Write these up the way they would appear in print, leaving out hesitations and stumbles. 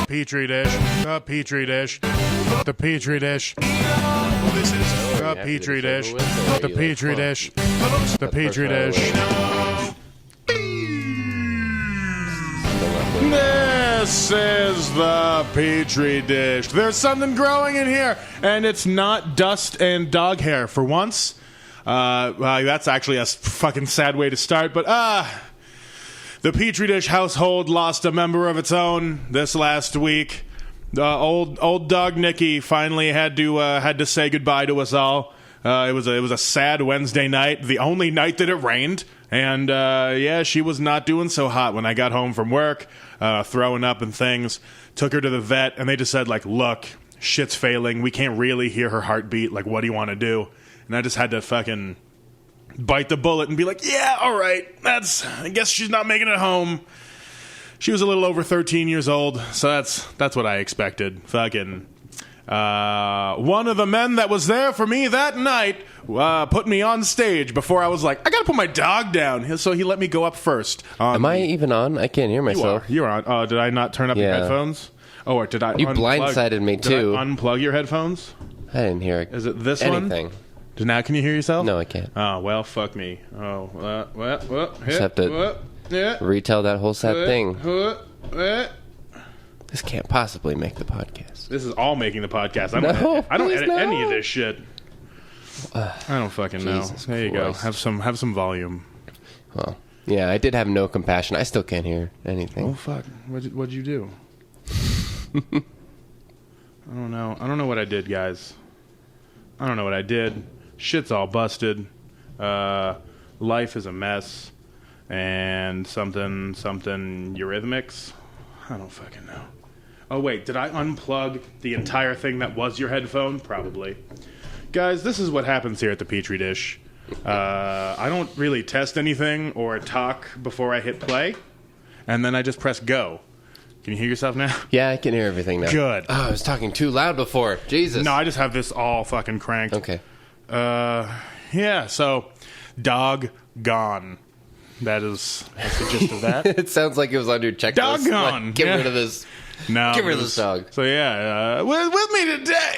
Petri dish, the Petri dish, the Petri dish, This is the Petri dish, the Petri dish, the Petri dish. This is the Petri dish. There's something growing in here, and it's not dust and dog hair for once. That's actually a fucking sad way to start, but the Petri dish household lost a member of its own this last week. Old dog Nikki finally had to say goodbye to us all. It was a sad Wednesday night, the only night that it rained, and she was not doing so hot when I got home from work, throwing up and things. Took her to the vet, and they just said, like, look, shit's failing. We can't really hear her heartbeat. Like, what do you want to do? And I just had to fucking bite the bullet and be like, yeah, all right, I guess she's not making it home. She was a little over 13 years old, so that's what I expected. Fucking one of the men that was there for me that night put me on stage before I was like, I gotta put my dog down. So he let me go up first. Am I even on? I can't hear myself. You're on. Did I not turn up your headphones? Oh, or did I? You blindsided me too. Did I unplug your headphones? I didn't hear it. Is it this anything. one? Now can you hear yourself? No, I can't. Oh, well, fuck me. Oh, just have to retell that whole sad thing. This can't possibly make the podcast. This is all making the podcast. I don't edit any of this shit. I don't fucking know. There you go. Have some volume. Well, yeah, I did have no compassion. I still can't hear anything. Oh fuck! What'd you do? I don't know. I don't know what I did, guys. I don't know what I did. Shit's all busted. Life is a mess. And something eurythmics. I don't fucking know. Oh, wait. Did I unplug the entire thing that was your headphone? Probably. Guys, this is what happens here at the Petri dish. I don't really test anything or talk before I hit play. And then I just press go. Can you hear yourself now? Yeah, I can hear everything now. Good. Oh, I was talking too loud before. Jesus. No, I just have this all fucking cranked. Okay. Yeah, so dog gone. That's the gist of that. It sounds like it was on your checklist. Doggone. Like, get rid of this. No, get rid of this dog. So yeah, with me today.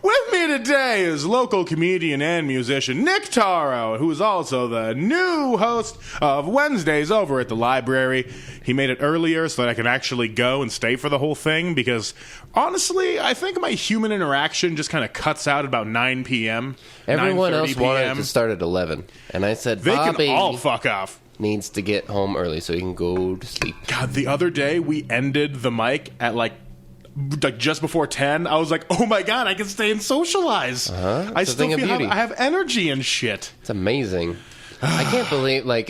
With me today is local comedian and musician Nik Taro, who is also the new host of Wednesdays over at the library. He made it earlier so that I can actually go and stay for the whole thing because, honestly, I think my human interaction just kind of cuts out at about 9 p.m. Everyone else wanted to start at 11, and I said, they Bobby can all fuck off. Needs to get home early so he can go to sleep. God, the other day we ended the mic at like just before 10. I was like, oh my god, I can stay and socialize. I still feel I have energy and shit. It's amazing. I can't believe, like,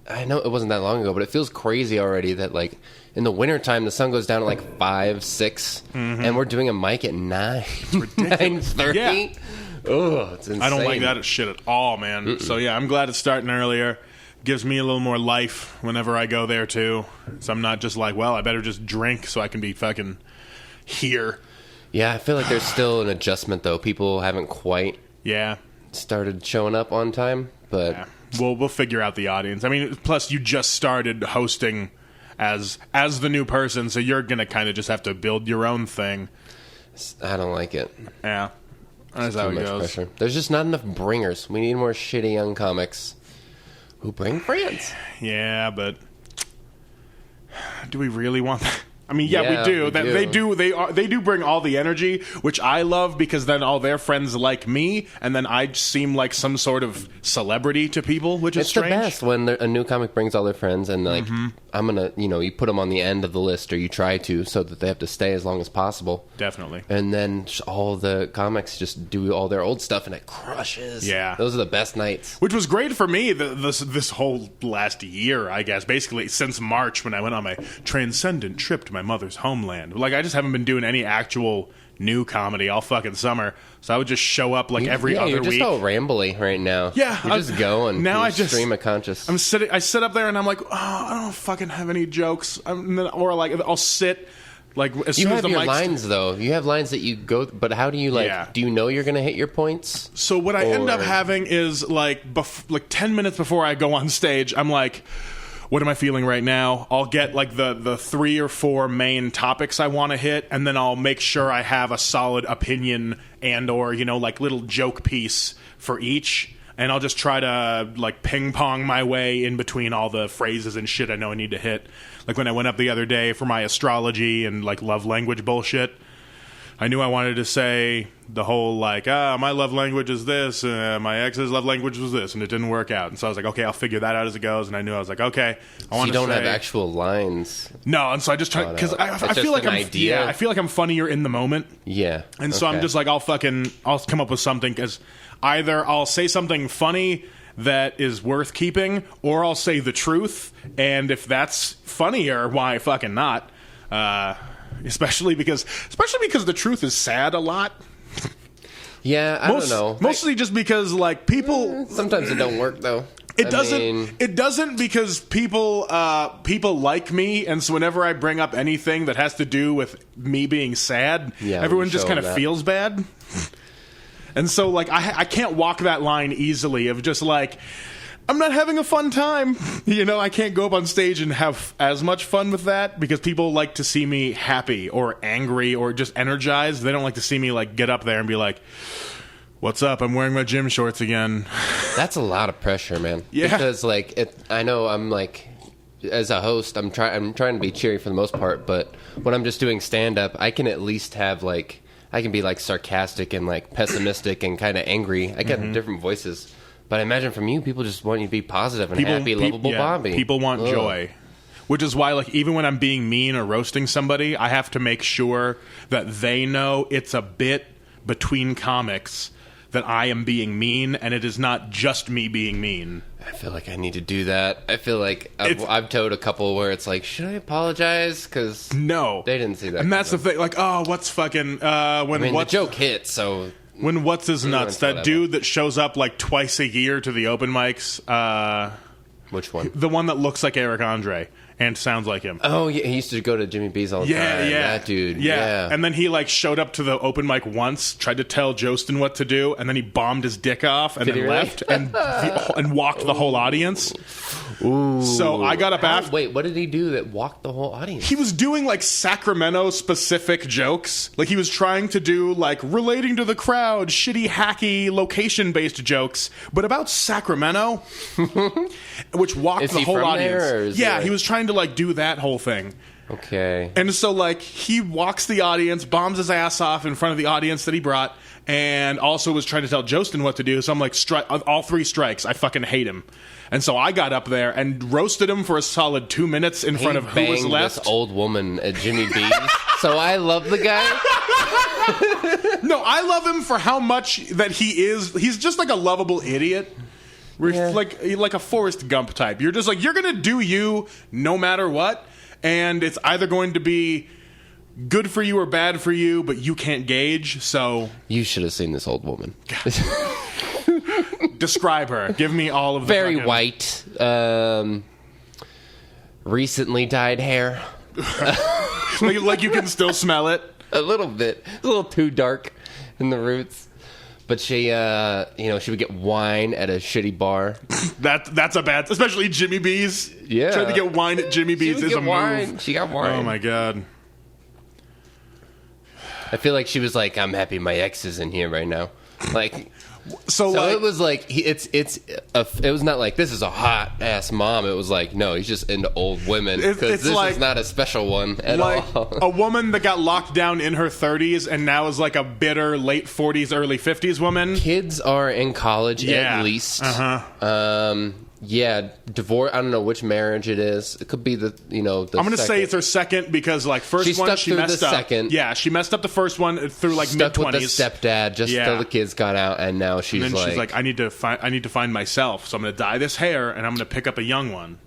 I know it wasn't that long ago, but it feels crazy already that, like, in the wintertime, the sun goes down at like 5, 6, and we're doing a mic at 9. It's ridiculous. 9:30. Yeah. Oh, it's insane. I don't like that shit at all, man. So yeah, I'm glad it's starting earlier. Gives me a little more life whenever I go there too. So I'm not just like, well, I better just drink so I can be fucking here. Yeah, I feel like there's still an adjustment though. People haven't quite started showing up on time, but we'll figure out the audience. I mean, plus you just started hosting as the new person, so you're gonna kind of just have to build your own thing. I don't like it. Yeah, that's how it goes. Pressure. There's just not enough bringers. We need more shitty young comics who bring friends. Yeah, but do we really want that? I mean, yeah, we do. They do bring all the energy, which I love because then all their friends like me, and then I seem like some sort of celebrity to people, which is strange. It's the best when a new comic brings all their friends, and like I'm gonna, you put them on the end of the list, or you try to, so that they have to stay as long as possible. Definitely. And then all the comics just do all their old stuff, and it crushes. Yeah, those are the best nights. Which was great for me this whole last year, I guess. Basically, since March when I went on my transcendent trip to my mother's homeland. Like, I just haven't been doing any actual new comedy all fucking summer, so I would just show up like every other week. You're just all rambly right now. Yeah, you're just going. Now I just stream of conscious. I sit up there and I'm like, oh, I don't fucking have any jokes. Or like I'll sit like as soon as the mic's... You have your lines though. You have lines that you go, but how do you do you know you're going to hit your points? So what I end up having is like 10 minutes before I go on stage, I'm like, what am I feeling right now? I'll get like the 3 or 4 main topics I want to hit, and then I'll make sure I have a solid opinion and or, like little joke piece for each. And I'll just try to like ping pong my way in between all the phrases and shit I know I need to hit. Like when I went up the other day for my astrology and like love language bullshit, I knew I wanted to say the whole like, my love language is this, my ex's love language was this, and it didn't work out. And so I was like, okay, I'll figure that out as it goes. And I knew I was like, okay, I want to. You don't have actual lines. No, and so I just try because I feel like I feel like I'm funnier in the moment. Yeah, and so I'm just like, I'll come up with something because either I'll say something funny that is worth keeping, or I'll say the truth, and if that's funnier, why fucking not? Especially because the truth is sad a lot. Yeah, I don't know. Mostly just because like people sometimes it don't work though. It doesn't because people like me, and so whenever I bring up anything that has to do with me being sad, everyone just kind of feels bad. And so like I can't walk that line easily of just like, I'm not having a fun time. I can't go up on stage and have as much fun with that because people like to see me happy or angry or just energized. They don't like to see me like get up there and be like, what's up? I'm wearing my gym shorts again. That's a lot of pressure, man. Yeah. Because like I know I'm like, as a host, I'm trying to be cheery for the most part, but when I'm just doing stand up, I can at least have like, I can be like sarcastic and like pessimistic and kind of angry. I get different voices. But I imagine from you, people just want you to be positive and happy, lovable Bobby. People want joy. Which is why, like, even when I'm being mean or roasting somebody, I have to make sure that they know it's a bit between comics that I am being mean, and it is not just me being mean. I feel like I need to do that. I feel like I've told a couple where it's like, should I apologize? Because no, they didn't see that. And that's the thing. Like, what's fucking... the joke hit, so... When What's His Nuts, that dude that shows up like twice a year to the open mics. Which one? The one that looks like Eric Andre and sounds like him. Oh, yeah, he used to go to Jimmy B's all the time. Yeah, that dude. Yeah. And then he like showed up to the open mic once, tried to tell Jostin what to do, and then he bombed his dick off and then left and walked the whole audience. Ooh. So I got up after. Wait, what did he do that walked the whole audience? He was doing like Sacramento specific jokes. Like he was trying to do like relating to the crowd, shitty, hacky, location based jokes, but about Sacramento, which walked the whole audience. Yeah, he was trying to like do that whole thing. Okay. And so like he walks the audience, bombs his ass off in front of the audience that he brought, and also was trying to tell Jostin what to do. So I'm like, all 3 strikes. I fucking hate him. And so I got up there and roasted him for a solid 2 minutes in front of who was left. This old woman at Jimmy B's. So I love the guy. No, I love him for how much that he is. He's just like a lovable idiot. Like a Forrest Gump type. You're just like, you're going to do you no matter what. And it's either going to be good for you or bad for you, but you can't gauge, so... You should have seen this old woman. Describe her. Give me all of the very white, recently dyed hair. like you can still smell it? A little bit. A little too dark in the roots. But she, she would get wine at a shitty bar. That's a bad... Especially Jimmy B's. Yeah. Trying to get wine at Jimmy B's is a move. She got wine. Oh, my God. I feel like she was like, I'm happy my ex is in here right now. Like... So like, it was like it was not like this is a hot ass mom. It was like no, he's just into old women because this is not a special one at all. A woman that got locked down in her 30s and now is like a bitter late 40s, early 50s woman. Kids are in college at least. Yeah, divorce. I don't know which marriage it is. It could be the I'm going to say it's her second because like she messed up. Second. Yeah, she messed up the first one through like mid 20s. With the stepdad just till the kids got out, and now she's like, I need to find myself. So I'm going to dye this hair and I'm going to pick up a young one.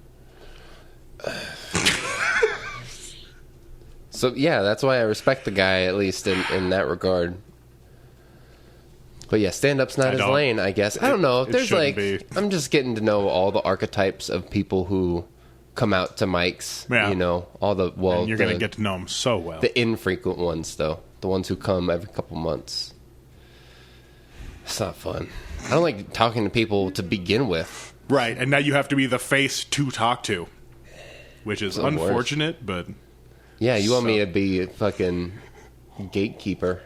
So yeah, that's why I respect the guy at least in that regard. But yeah, stand-up's not his lane, I guess. I don't know. If there's like... I'm just getting to know all the archetypes of people who come out to mics. Yeah. All the... Well, and you're going to get to know them so well. The infrequent ones, though. The ones who come every couple months. It's not fun. I don't like talking to people to begin with. Right, and now you have to be the face to talk to. which is The worst. unfortunate, but Yeah, you want me to be a fucking gatekeeper.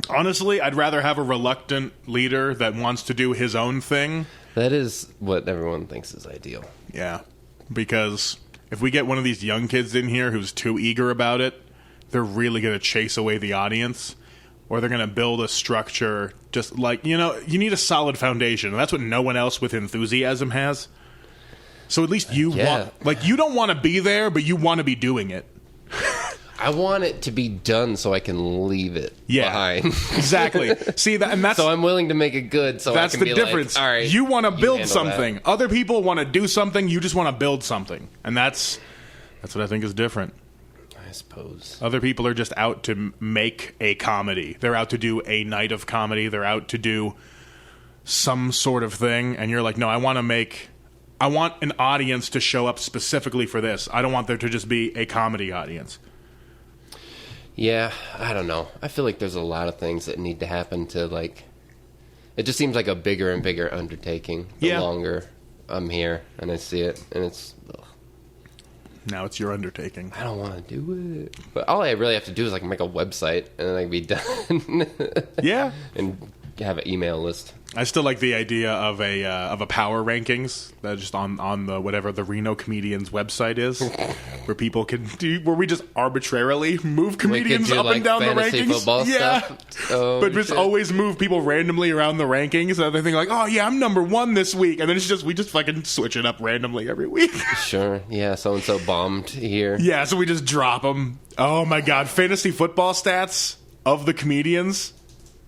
honestly, I'd rather have a reluctant leader that wants to do his own thing. That is what everyone thinks is ideal. Yeah, because if we get one of these young kids in here who's too eager about it, they're really going to chase away the audience, or they're going to build a structure just like, you need a solid foundation. And that's what no one else with enthusiasm has. So at least you you don't want to be there, but you want to be doing it. I want it to be done so I can leave it behind. Exactly. See, that's so I'm willing to make it good. So that's I can the be difference. Like, all right, you want to build handle something. that. Other people want to do something. You just want to build something, and that's what I think is different. I suppose. Other people are just out to make a comedy. They're out to do a night of comedy. They're out to do some sort of thing, and you're like, no, I want an audience to show up specifically for this. I don't want there to just be a comedy audience. Yeah, I don't know. I feel like there's a lot of things that need to happen to, like... It just seems like a bigger and bigger undertaking the longer I'm here and I see it, and it's... Ugh. Now it's your undertaking. I don't want to do it. But all I really have to do is, like, make a website, and then I can be done. Yeah. And have an email list. I still like the idea of a power rankings that just on the whatever the Reno comedians website is, where people can where we just arbitrarily move comedians up and down the rankings. Football stuff. Oh, but just always move people randomly around the rankings. So they think like, oh yeah, I'm number 1 this week, and then we just fucking switch it up randomly every week. Sure, yeah, so and so bombed here. Yeah, so we just drop them. Oh my god, fantasy football stats of the comedians.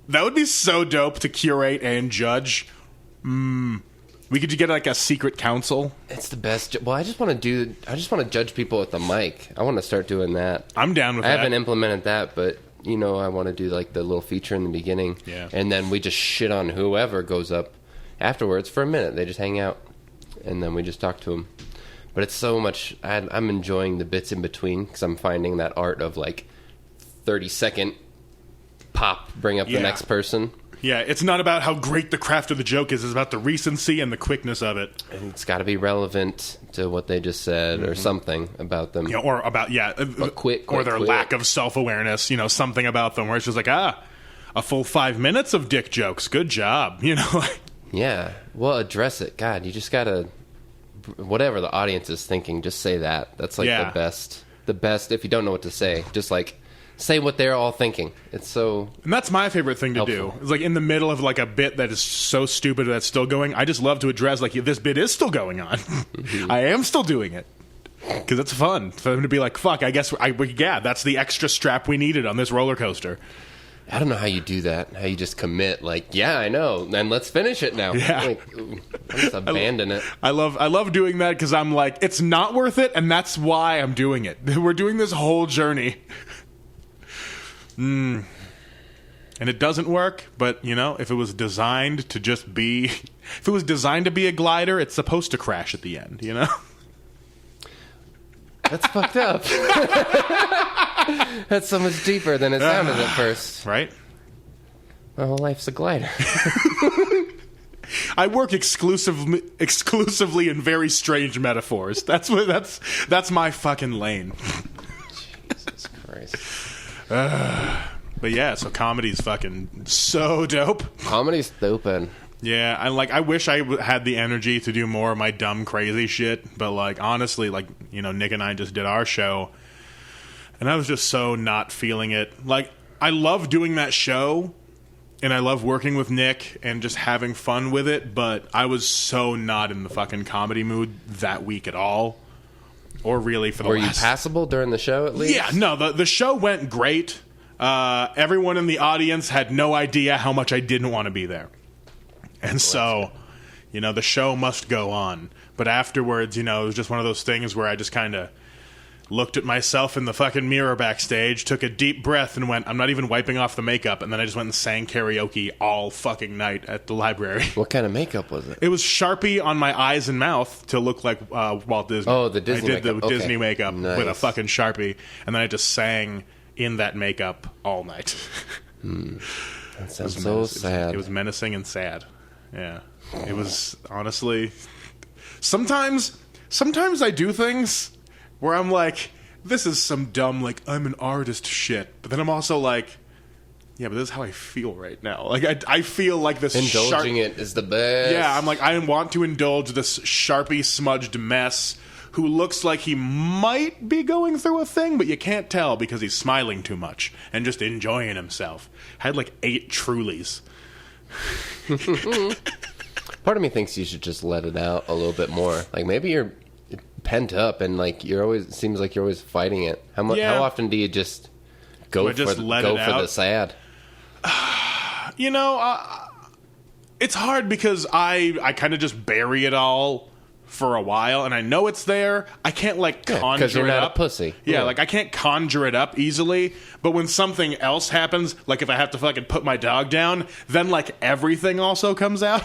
That would be so dope to curate and judge. We could get like a secret council. It's the best. Well, I just want to judge people with the mic. I want to start doing that. I'm down with that. I haven't implemented that, but I want to do like the little feature in the beginning. Yeah. And then we just shit on whoever goes up afterwards for a minute. They just hang out, and then we just talk to them. But it's so much. I'm enjoying the bits in between because I'm finding that art of like 30-second pop, bring up the next person. Yeah, it's not about how great the craft of the joke is. It's about the recency and the quickness of it. And it's got to be relevant to what they just said or something about them. Or about, quick, or their lack of self-awareness, something about them where it's just like, a full 5 minutes of dick jokes. Good job, Yeah, well, address it. God, you just got to, whatever the audience is thinking, just say that. That's like the best. The best, if you don't know what to say, just like, say what they're all thinking. It's so... And that's my favorite thing to do. It's like in the middle of like a bit that is so stupid that's still going, I just love to address like, this bit is still going on. I am still doing it. Because it's fun for them to be like, fuck, I guess, that's the extra strap we needed on this roller coaster. I don't know how you do that. How you just commit, like, yeah, I know, and let's finish it now. Yeah. Like, let's abandon it. I love doing that because I'm like, it's not worth it, and that's why I'm doing it. We're doing this whole journey. And it doesn't work, but if it was designed to just be, if it was designed to be a glider, it's supposed to crash at the end, That's fucked up. That's so much deeper than it sounded at first. Right? My whole life's a glider. I work exclusively in very strange metaphors. That's my fucking lane. Jesus Christ. But yeah, so comedy's fucking so dope. Comedy's stupid. Yeah, I wish I had the energy to do more of my dumb, crazy shit. But honestly, Nick and I just did our show, and I was just so not feeling it. I love doing that show, and I love working with Nick and just having fun with it. But I was so not in the fucking comedy mood that week at all, or really for the. Were you passable during the show at least? Yeah, no, the show went great. Everyone in the audience had no idea how much I didn't want to be there. And so, the show must go on. But afterwards, it was just one of those things where I just kind of looked at myself in the fucking mirror backstage, took a deep breath, and went, I'm not even wiping off the makeup. And then I just went and sang karaoke all fucking night at the library. What kind of makeup was it? It was Sharpie on my eyes and mouth to look like Walt Disney. Oh, the Disney I did makeup. the Disney makeup Nice. with a fucking Sharpie. And then I just sang in that makeup all night. That sounds so sad. It was menacing and sad. Yeah. It was honestly... Sometimes sometimes I do things where I'm like, this is some dumb, like, I'm an artist shit. But then I'm also like, yeah, but this is how I feel right now. Like, I feel like this Indulging it is the best. Yeah, I'm like, I want to indulge this Sharpie smudged mess who looks like he might be going through a thing, but you can't tell because he's smiling too much and just enjoying himself. I had like 8 Trulies. Part of me thinks you should just let it out a little bit more. Like, maybe you're pent up and like it seems like you're always fighting it. How often do you just go for the sad? You know, it's hard because I kind of just bury it all for a while, and I know it's there. I can't like conjure it up. Because you're not a pussy. Yeah, like I can't conjure it up easily. But when something else happens, like if I have to fucking put my dog down, then like everything also comes out.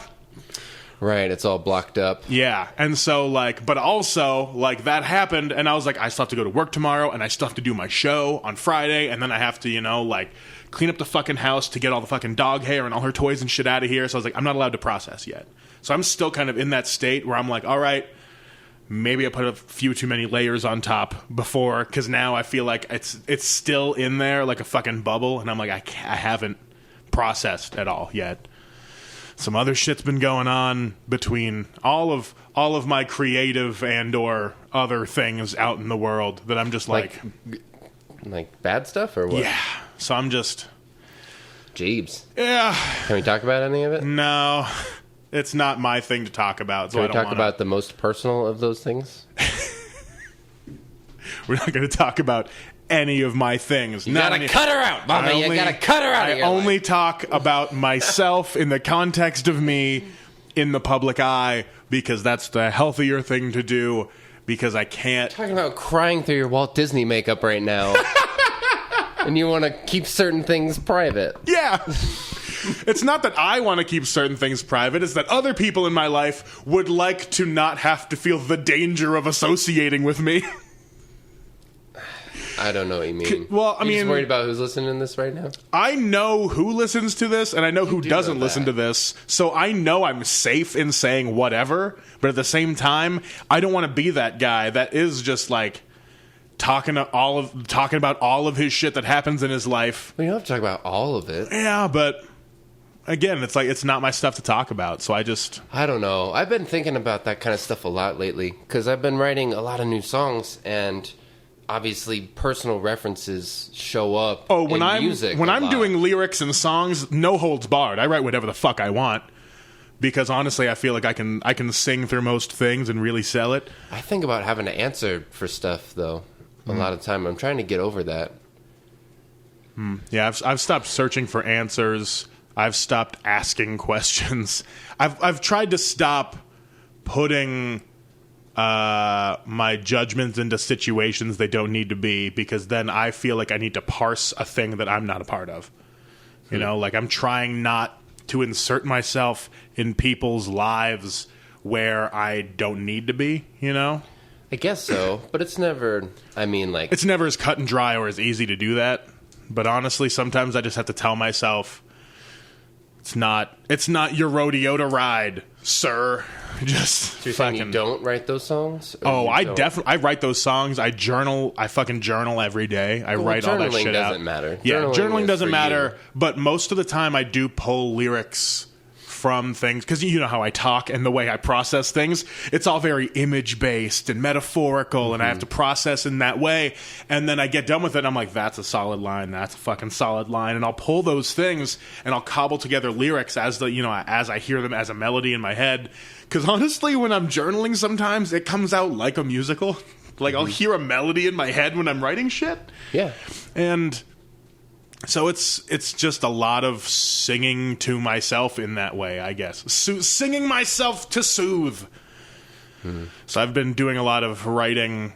Right, it's all blocked up. Yeah, and so like, but also like that happened, and I was like, I still have to go to work tomorrow, and I still have to do my show on Friday, and then I have to, you know, like clean up the fucking house to get all the fucking dog hair and all her toys and shit out of here. So I was like, I'm not allowed to process yet. So I'm still kind of in that state where I'm like, all right, maybe I put a few too many layers on top before, because now I feel like it's still in there like a fucking bubble, and I'm like, I haven't processed at all yet. Some other shit's been going on between all of my creative and or other things out in the world that I'm just like bad stuff or what? Yeah. So I'm just Jeebs. Yeah. Can we talk about any of it? No. It's not my thing to talk about. So Can we talk about the most personal of those things? We're not going to talk about any of my things. You gotta cut her out, Mama. You gotta cut her out of your life. I only talk about myself in the context of me in the public eye, because that's the healthier thing to do, because I can't... Talking about crying through your Walt Disney makeup right now. And you want to keep certain things private. Yeah. It's not that I want to keep certain things private. It's that other people in my life would like to not have to feel the danger of associating with me. I don't know what you mean. Well, I mean... You're just worried about who's listening to this right now? I know who listens to this, and I know who doesn't listen to this, so I know I'm safe in saying whatever, but at the same time, I don't want to be that guy that is just, like, talking about all of his shit that happens in his life. Well, you don't have to talk about all of it. Yeah, but... Again, it's like, it's not my stuff to talk about, so I don't know. I've been thinking about that kind of stuff a lot lately, because I've been writing a lot of new songs, and... Obviously, personal references show up in music. When I'm doing lyrics and songs, no holds barred. I write whatever the fuck I want, because honestly, I feel like I can sing through most things and really sell it. I think about having to answer for stuff though. A lot of time, I'm trying to get over that. Yeah, I've stopped searching for answers. I've stopped asking questions. I've tried to stop putting my judgments into situations they don't need to be, because then I feel like I need to parse a thing that I'm not a part of. You know, like I'm trying not to insert myself in people's lives where I don't need to be, you know? I guess so, but it's never, it's never as cut and dry or as easy to do that. But honestly, sometimes I just have to tell myself, it's not your rodeo to ride, sir. Just so you're saying you don't write those songs? Oh, I write those songs. I journal. I fucking journal every day. I write all that shit out. Journaling doesn't matter. Yeah, journaling doesn't matter. But most of the time, I do pull lyrics from things, because you know how I talk and the way I process things. It's all very image based and metaphorical, and I have to process in that way. And then I get done with it, and I'm like, that's a solid line. That's a fucking solid line. And I'll pull those things and I'll cobble together lyrics as I hear them as a melody in my head. Because honestly, when I'm journaling, sometimes it comes out like a musical. Like I'll hear a melody in my head when I'm writing shit. Yeah, and so it's just a lot of singing to myself in that way, I guess. Singing myself to soothe. So I've been doing a lot of writing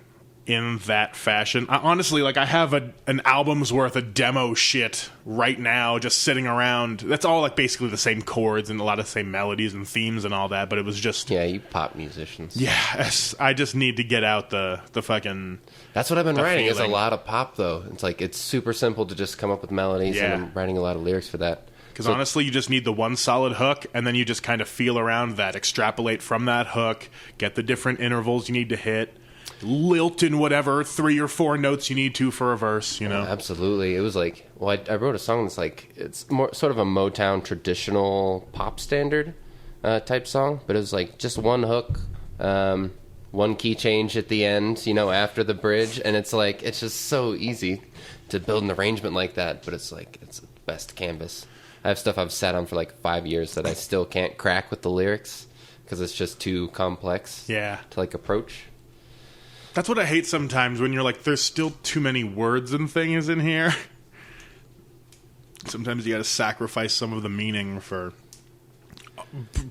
in that fashion. Honestly, like I have an album's worth of demo shit right now just sitting around. That's all like basically the same chords and a lot of the same melodies and themes and all that, but it was just... Yeah, you pop musicians. Yeah, I just need to get out the fucking... That's what I've been writing, is a lot of pop, though. It's like, it's super simple to just come up with melodies, and I'm writing a lot of lyrics for that. Because honestly, you just need the one solid hook, and then you just kind of feel around that, extrapolate from that hook, get the different intervals you need to hit, lilt in whatever 3 or 4 notes you need to for a verse, you know? Absolutely. It was like, well, I wrote a song that's like, it's more sort of a Motown traditional pop standard type song, but it was like just one hook, one key change at the end, you know, after the bridge, and it's like, it's just so easy to build an arrangement like that, but it's like, it's the best canvas. I have stuff I've sat on for like 5 years that I still can't crack with the lyrics because it's just too complex to like approach. That's what I hate sometimes when you're like, there's still too many words and things in here. Sometimes you got to sacrifice some of the meaning for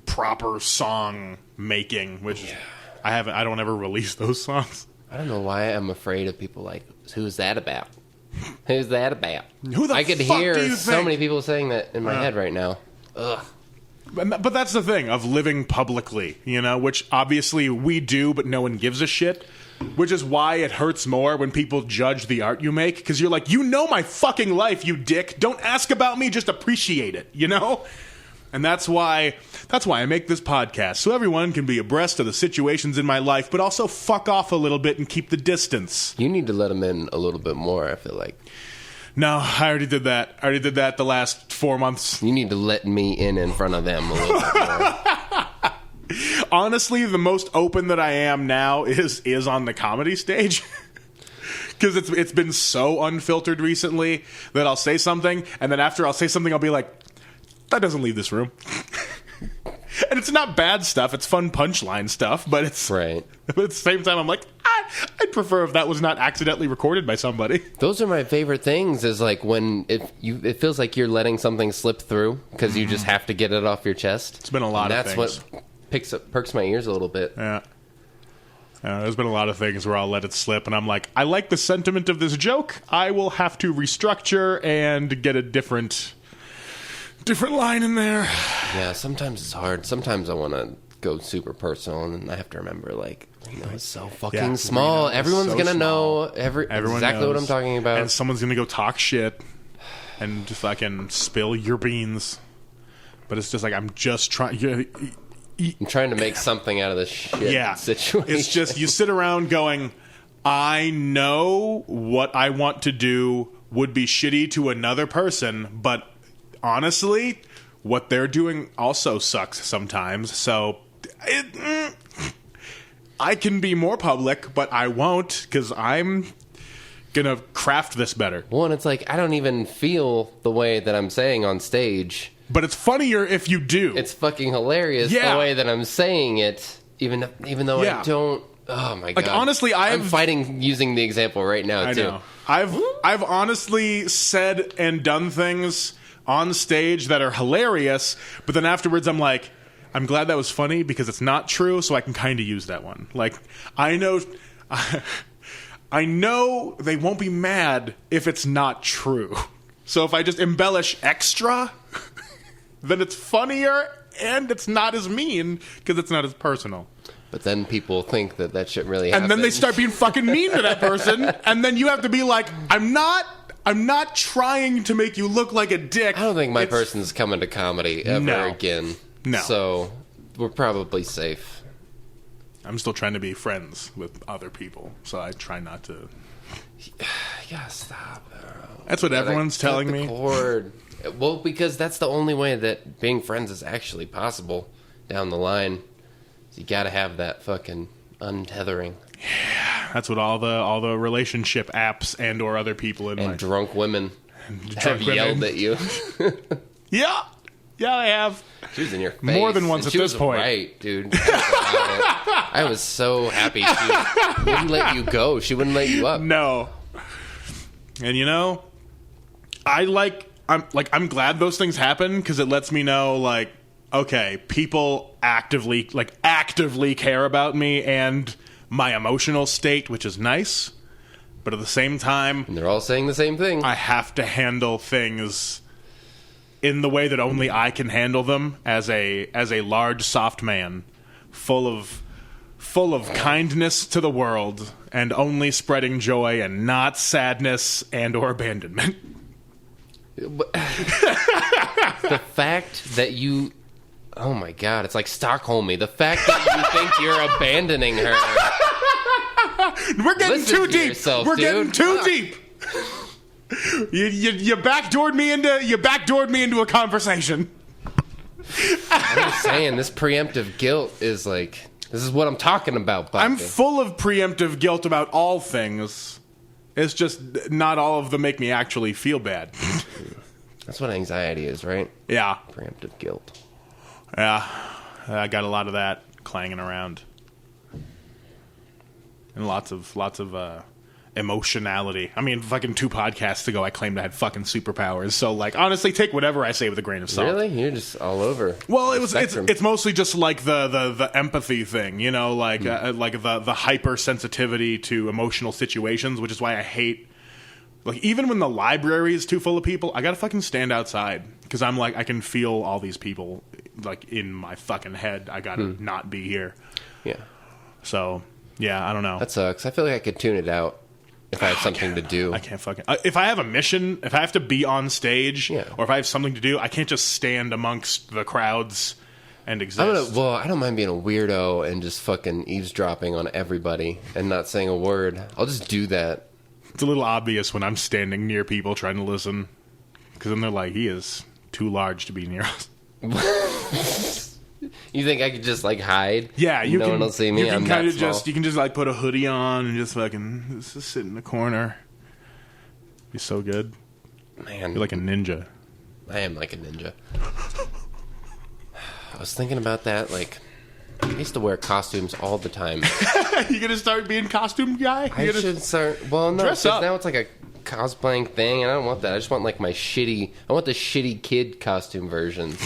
proper song making, which I don't ever release those songs. I don't know why I'm afraid of people like, who's that about? Who's that about? Who the I could fuck hear do you so think? many people saying that in my head right now. Ugh. But that's the thing of living publicly, you know, which obviously we do, but no one gives a shit. Which is why it hurts more when people judge the art you make, because you're like, you know my fucking life, you dick. Don't ask about me, just appreciate it, you know? And that's why I make this podcast, so everyone can be abreast of the situations in my life, but also fuck off a little bit and keep the distance. You need to let them in a little bit more, I feel like. No, I already did that. I already did that the last 4 months. You need to let me in front of them a little bit more. Honestly, the most open that I am now is on the comedy stage. Because it's been so unfiltered recently that I'll say something, and then after I'll say something, I'll be like, that doesn't leave this room. And it's not bad stuff. It's fun punchline stuff, but it's Right. But at the same time, I'm like, I'd prefer if that was not accidentally recorded by somebody. Those are my favorite things. Is like when it feels like you're letting something slip through because you just have to get it off your chest. It's been a lot of things. That's what perks my ears a little bit. Yeah. There's been a lot of things where I'll let it slip, and I'm like, I like the sentiment of this joke. I will have to restructure and get a different line in there. Yeah, sometimes it's hard. Sometimes I want to go super personal, and then I have to remember, like, Reno is so fucking small. Reno is Everyone's so gonna small. know Everyone exactly what knows. I'm talking about. And someone's gonna go talk shit and just fucking spill your beans. But it's just like, I'm just trying. I'm trying to make something out of this shit situation. It's just, you sit around going, I know what I want to do would be shitty to another person, but honestly, what they're doing also sucks sometimes. So I can be more public, but I won't, because I'm gonna craft this better. Well, and it's like, I don't even feel the way that I'm saying on stage. But it's funnier if you do. It's fucking hilarious the way that I'm saying it, even though I don't. Oh my god! Like, honestly, I'm fighting using the example right now I too. know. I've honestly said and done things on stage that are hilarious, but then afterwards I'm like, I'm glad that was funny because it's not true, so I can kind of use that one. Like, I know they won't be mad if it's not true. So if I just embellish extra, then it's funnier and it's not as mean because it's not as personal. But then people think that shit really happened. And then they start being fucking mean to that person, and then you have to be like, I'm not trying to make you look like a dick. I don't think my person's coming to comedy ever again. No. So we're probably safe. I'm still trying to be friends with other people, so I try not to. Yeah, stop. That's what everyone's telling me. Well, because that's the only way that being friends is actually possible down the line. You got to have that fucking untethering. Yeah, that's what all the relationship apps and or other people in my drunk women have yelled at you. Yeah, I have. She was in your face. More than once and at she this was point. Right, dude. I was so happy she wouldn't let you go. She wouldn't let you up. No. And you know, I'm glad those things happen because it lets me know, like, okay, people actively care about me and my emotional state, which is nice. But at the same time, and they're all saying the same thing. I have to handle things in the way that only I can handle them as a large, soft man, full of kindness to the world and only spreading joy and not sadness and or abandonment. The fact that you... Oh, my God. It's like Stockholm-y. The fact that you think you're abandoning her. We're getting Listen too to deep. yourself, We're dude. getting too Fuck. deep. You backdoored me into a conversation. I'm just saying, this preemptive guilt is like... This is what I'm talking about, Bobby. I'm full of preemptive guilt about all things. It's just not all of them make me actually feel bad. That's what anxiety is, right? Yeah. Preemptive guilt. Yeah. I got a lot of that clanging around. And lots of emotionality. I mean, fucking 2 podcasts ago, I claimed I had fucking superpowers. So, like, honestly, take whatever I say with a grain of salt. Really? You're just all over. Well, the spectrum. it's mostly just like the empathy thing, you know, like the hypersensitivity to emotional situations, which is why I hate, like, even when the library is too full of people, I gotta fucking stand outside because I'm like, I can feel all these people like in my fucking head. I gotta not be here. Yeah. So yeah, I don't know. That sucks. I feel like I could tune it out if I had something to do. I can't fucking... if I have a mission, if I have to be on stage, Yeah. or if I have something to do, I can't just stand amongst the crowds and exist. I don't mind being a weirdo and just fucking eavesdropping on everybody and not saying a word. I'll just do that. It's a little obvious when I'm standing near people trying to listen, because then they're like, he is too large to be near us. You think I could just like hide? Yeah, you no can. one will see me. You can I'm kind that of small. you can just like put a hoodie on and just fucking just sit in the corner. Be so good. Man, You're like a ninja. I am like a ninja. I was thinking about that. Like, I used to wear costumes all the time. You gonna start being costume guy? I should start. Well, no, Dress 'cause up. now it's like a cosplaying thing, and I don't want that. I just want like my shitty. I want the shitty kid costume versions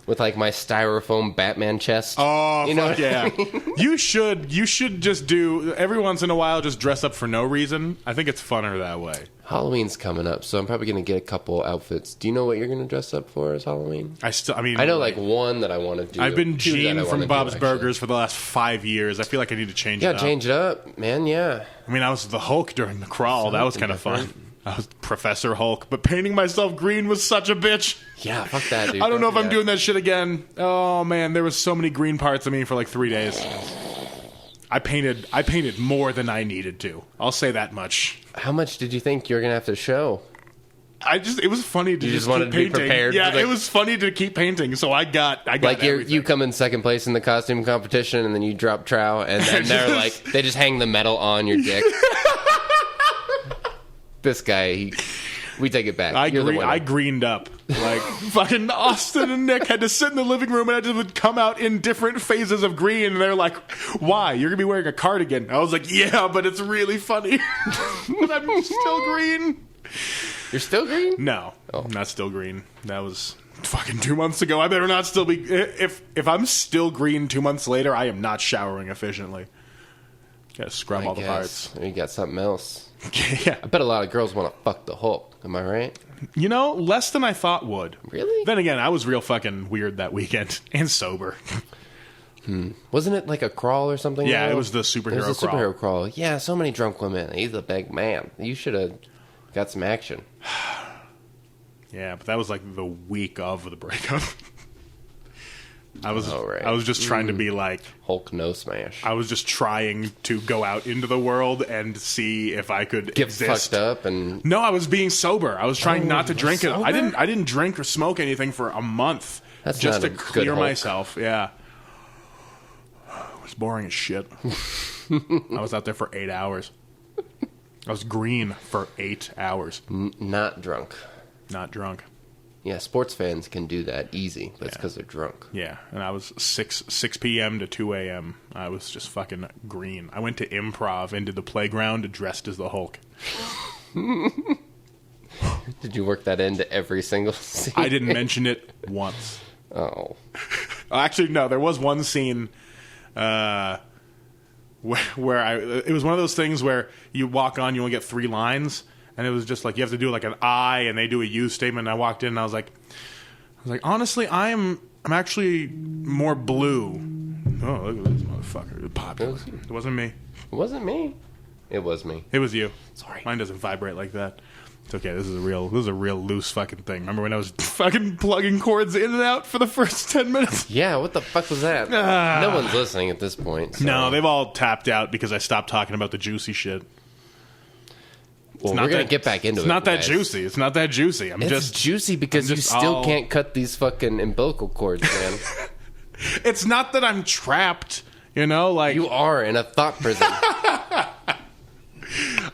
with like my styrofoam Batman chest. Oh, you know fuck what I yeah! mean? You should just do every once in a while. Just dress up for no reason. I think it's funner that way. Halloween's coming up, so I'm probably gonna get a couple outfits. Do you know what you're gonna dress up for as Halloween? I know like one that I want to do. I've been two that I Gene wanna from do, Bob's actually. Burgers for the last 5 years. I feel like I need to change it Yeah, up. change it up, man. Yeah. I mean, I was the Hulk during the crawl. That was kind of Something fun. I was Professor Hulk, but painting myself green was such a bitch. Yeah, fuck that, dude. I don't know if do I'm doing that shit again. Oh man, there was so many green parts of me for like 3 days. I painted more than I needed to. I'll say that much. How much did you think you were gonna have to show? It was funny to You just just wanted keep to be painting. prepared Yeah, for the- it was funny to keep painting. So I got Like everything. you come in second place in the costume competition, and then you drop trow, and then they're like, they just hang the medal on your dick. This guy, we take it back. You're the winner. I greened up. Like, fucking Austin and Nick had to sit in the living room and I just would come out in different phases of green. And they're like, why? You're going to be wearing a cardigan. I was like, yeah, but it's really funny. But I'm still green. You're still green? No, I'm not still green. That was fucking 2 months ago. I better not still be. If I'm still green 2 months later, I am not showering efficiently. Gotta scrub all the parts. You got something else. Yeah. I bet a lot of girls want to fuck the Hulk. Am I right? You know, less than I thought would. Really? Then again, I was real fucking weird that weekend and sober. Wasn't it like a crawl or something? Yeah, though? it was the superhero It was a crawl. superhero crawl. Yeah, so many drunk women. He's a big man. You should have got some action. Yeah, but that was like the week of the breakup. I was right. I was just trying to be like, Hulk no smash. I was just trying to go out into the world and see if I could Get exist. fucked up and No, I was being sober. I was trying not to you drink were it. sober? I didn't drink or smoke anything for a month. That's just not to a good clear Hulk. myself. Yeah. It was boring as shit. I was out there for 8 hours. I was green for 8 hours. not drunk. Not drunk. Yeah, sports fans can do that easy, but it's because they're drunk. Yeah, and I was 6 p.m. to 2 a.m. I was just fucking green. I went to improv and did the playground dressed as the Hulk. Did you work that into every single scene? I didn't mention it once. Oh. Actually, no, there was one scene where it was one of those things where you walk on, you only get 3 lines, and it was just like you have to do like an I, and they do a you statement. And I walked in, and I was like, honestly, I'm actually more blue. Oh, look at this motherfucker! Popular. It wasn't me. It wasn't me. It was me. It was you. Sorry. Mine doesn't vibrate like that. It's okay. This is a real loose fucking thing. Remember when I was fucking plugging cords in and out for the first 10 minutes? Yeah, what the fuck was that? No one's listening at this point. So. No, they've all tapped out because I stopped talking about the juicy shit. Well, we're going to get back into it. It's not that guys. juicy. It's not that juicy. It's juicy because you still can't cut these fucking umbilical cords, man. It's not that I'm trapped, you know? Like You are in a thought prison.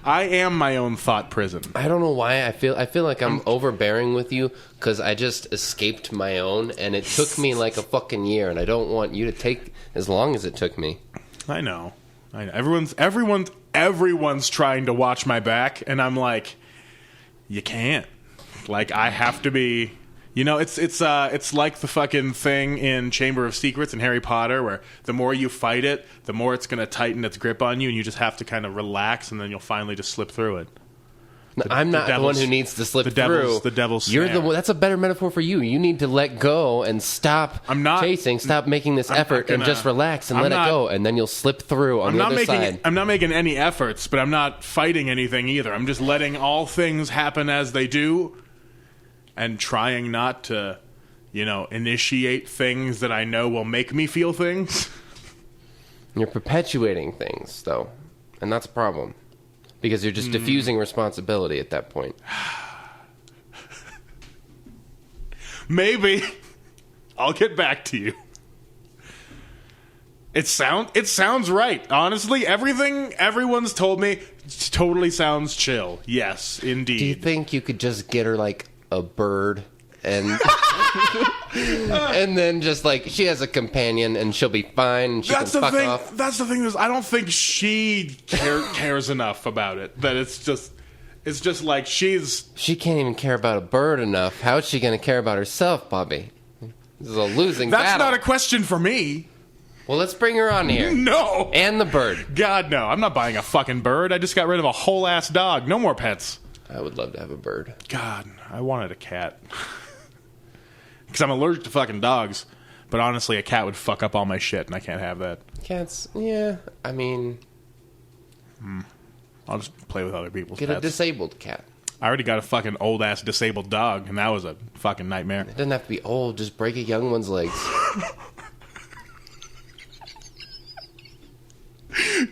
I am my own thought prison. I don't know why. I feel like I'm overbearing with you because I just escaped my own, and it took me like a fucking year, and I don't want you to take as long as it took me. I know. Everyone's trying to watch my back, and I'm like, you can't. Like, I have to be. You know, it's like the fucking thing in Chamber of Secrets in Harry Potter, where the more you fight it, the more it's going to tighten its grip on you, and you just have to kind of relax, and then you'll finally just slip through it. I'm not the one who needs to slip through. The devil's You're snare. the one. That's a better metaphor for you. You need to let go and stop chasing, stop making this effort, and just relax and let it go, and then you'll slip through on the other side. I'm not making any efforts, but I'm not fighting anything either. I'm just letting all things happen as they do, and trying not to, initiate things that I know will make me feel things. You're perpetuating things, though, and that's a problem. Because you're just diffusing responsibility at that point. Maybe. I'll get back to you. It sounds right. Honestly, everything everyone's told me totally sounds chill. Yes, indeed. Do you think you could just get her, like, a bird and... and then just, like, she has a companion and she'll be fine and she can fuck off? That's the thing is, I don't think she cares enough about it. That it's just like She can't even care about a bird enough. How is she going to care about herself, Bobby? This is a losing battle. That's not a question for me. Well, let's bring her on here. No. And the bird. God, no. I'm not buying a fucking bird. I just got rid of a whole ass dog. No more pets. I would love to have a bird. God, I wanted a cat. Because I'm allergic to fucking dogs. But honestly, a cat would fuck up all my shit, and I can't have that. Cats, yeah. I mean... I'll just play with other people's Get pets. a disabled cat. I already got a fucking old-ass disabled dog, and that was a fucking nightmare. It doesn't have to be old. Just break a young one's legs.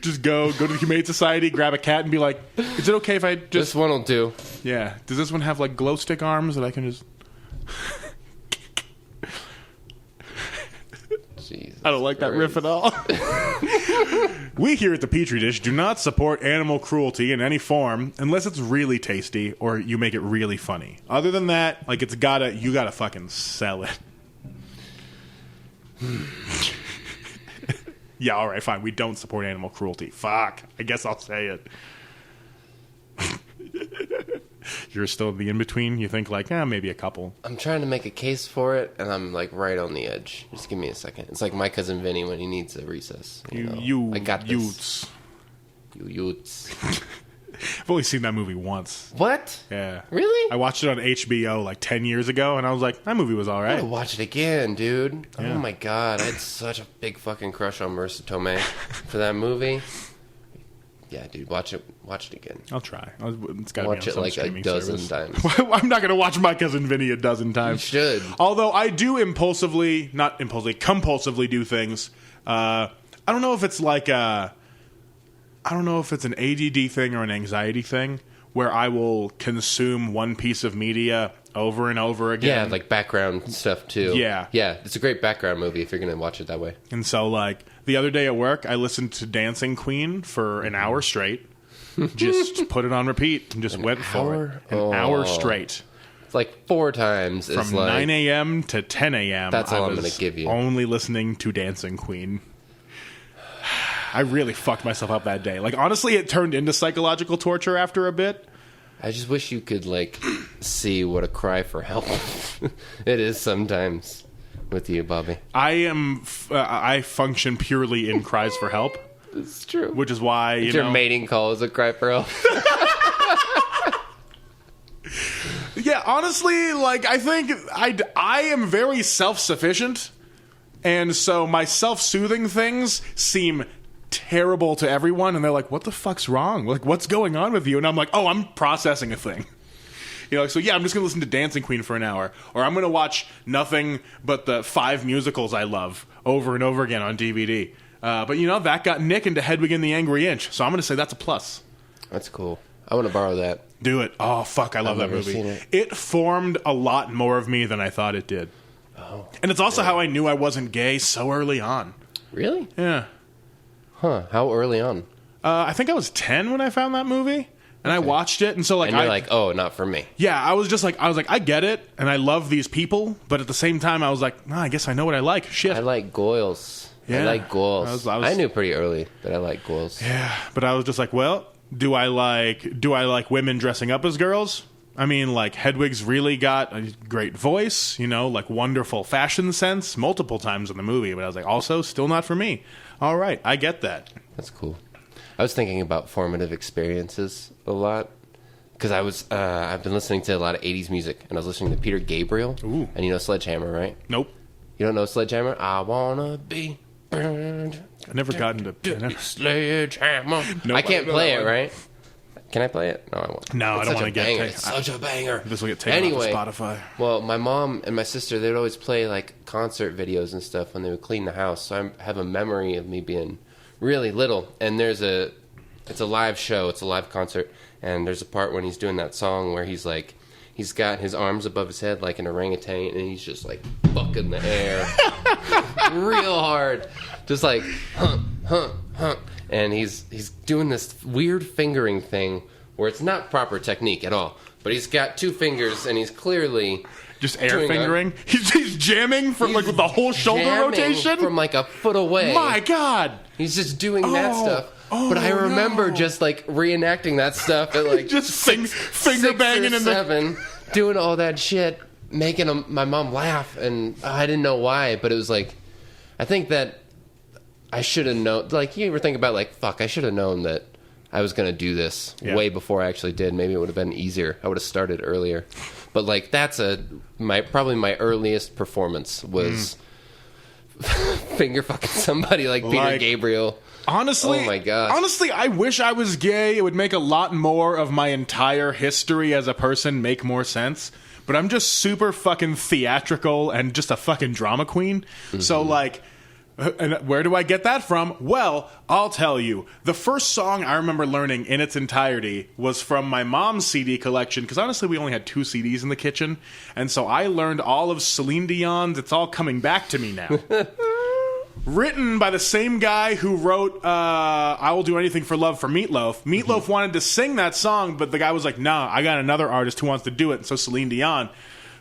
Just go to the Humane Society, grab a cat, and be like, is it okay if I just... This one will do. Yeah. Does this one have, like, glow stick arms that I can just... Jesus I don't like that riff at all. We here at the Petri Dish do not support animal cruelty in any form unless it's really tasty or you make it really funny. Other than that, like, you gotta fucking sell it. Yeah, all right, fine. We don't support animal cruelty. Fuck. I guess I'll say it. You're still in the in-between? You think, like, maybe a couple. I'm trying to make a case for it, and I'm, like, right on the edge. Just give me a second. It's like my cousin Vinny when he needs a recess. I got this. Utes. You Utes. I've only seen that movie once. What? Yeah. Really? I watched it on HBO, like, 10 years ago, and I was like, that movie was all I right. gotta watch it again, dude. Yeah. Oh, my God. I had such a big fucking crush on Marissa Tomei for that movie. Yeah, dude, watch it again. I'll try. It's gotta Watch be on it some like a streaming dozen service. times. I'm not going to watch My Cousin Vinny a dozen times. You should. Although I do compulsively do things. I don't know if it's like I don't know if it's an ADD thing or an anxiety thing where I will consume one piece of media over and over again. Yeah, like background stuff, too. Yeah. Yeah, it's a great background movie if you're going to watch it that way. And so, like, the other day at work, I listened to Dancing Queen for an hour straight. Just put it on repeat and just went for it. An hour straight. It's like 4 times. From 9 a.m. to 10 a.m. That's all I I'm was going to give you. Only listening to Dancing Queen. I really fucked myself up that day. Like, honestly, it turned into psychological torture after a bit. I just wish you could, like, see what a cry for help it is sometimes with you, Bobby. I function purely in cries for help. It's true. Which is why, your mating call is a cry for help. Yeah, honestly, like, I think I am very self-sufficient, and so my self-soothing things seem terrible to everyone, and they're like, what the fuck's wrong? Like, what's going on with you? And I'm like, oh, I'm processing a thing. So yeah, I'm just gonna listen to Dancing Queen for an hour, or I'm gonna watch nothing but the 5 musicals I love over and over again on DVD. But that got Nick into Hedwig and the Angry Inch, so I'm gonna say that's a plus. That's cool. I want to borrow that. Do it. Oh fuck, I love that movie. Seen it. It formed a lot more of me than I thought it did. Oh, and it's also how I knew I wasn't gay so early on. Really? Yeah. Huh? How early on? I think I was 10 when I found that movie, and I watched it, and so And you're like, oh, not for me. yeah, I was like, I get it, and I love these people, but at the same time, I was like, I guess I know what I like. Shit. I like Goyles. Yeah. I like Goyles. I was- I knew pretty early that I like Goyles. Yeah, but I was just like, well, do I like women dressing up as girls? I mean, like, Hedwig's really got a great voice, like wonderful fashion sense multiple times in the movie, but I was like, also, still not for me. All right, I get that. That's cool. I was thinking about formative experiences a lot because I've been listening to a lot of 80s music, and I was listening to Peter Gabriel. Ooh. And you know Sledgehammer, right? Nope. You don't know Sledgehammer? I wanna be burned. I never got into... Sledgehammer. Nope, I can't I don't know play that it, one. right? Can I play it? No, I won't. No, I don't It's such wanna a get banger. taken- It's such a banger. This will get taken Anyway, off of Spotify. Well, my mom and my sister, they'd always play like concert videos and stuff when they would clean the house. So I have a memory of me being really little. And it's a live show. It's a live concert. And there's a part when he's doing that song where he's got his arms above his head like an orangutan, and he's just like bucking the air real hard. Just like, huh, huh, huh. And he's doing this weird fingering thing where it's not proper technique at all. But he's got 2 fingers, and he's clearly Just air doing fingering? He's jamming from, like, with the whole shoulder jamming rotation? from like a foot away. My God! He's just doing that Oh. stuff. Oh, but I remember no. just like reenacting that stuff at like Just finger 6 banging or in the... 7, doing all that shit, making my mom laugh, and I didn't know why, but it was like, I think that I should have known. Like, you ever think about like, fuck, I should have known that I was gonna do this way before I actually did. Maybe it would have been easier. I would have started earlier. But like, that's probably my earliest performance was finger fucking somebody like Peter Gabriel. Honestly, oh my God. Honestly, I wish I was gay. It would make a lot more of my entire history as a person make more sense. But I'm just super fucking theatrical and just a fucking drama queen. So, like, and where do I get that from? Well, I'll tell you. The first song I remember learning in its entirety was from my mom's CD collection, because honestly, we only had 2 CDs in the kitchen. And so I learned all of Celine Dion's It's All Coming Back to Me Now. Written by the same guy who wrote I Will Do Anything for Love for Meatloaf. Meatloaf wanted to sing that song, but the guy was like, nah, I got another artist who wants to do it. And so Celine Dion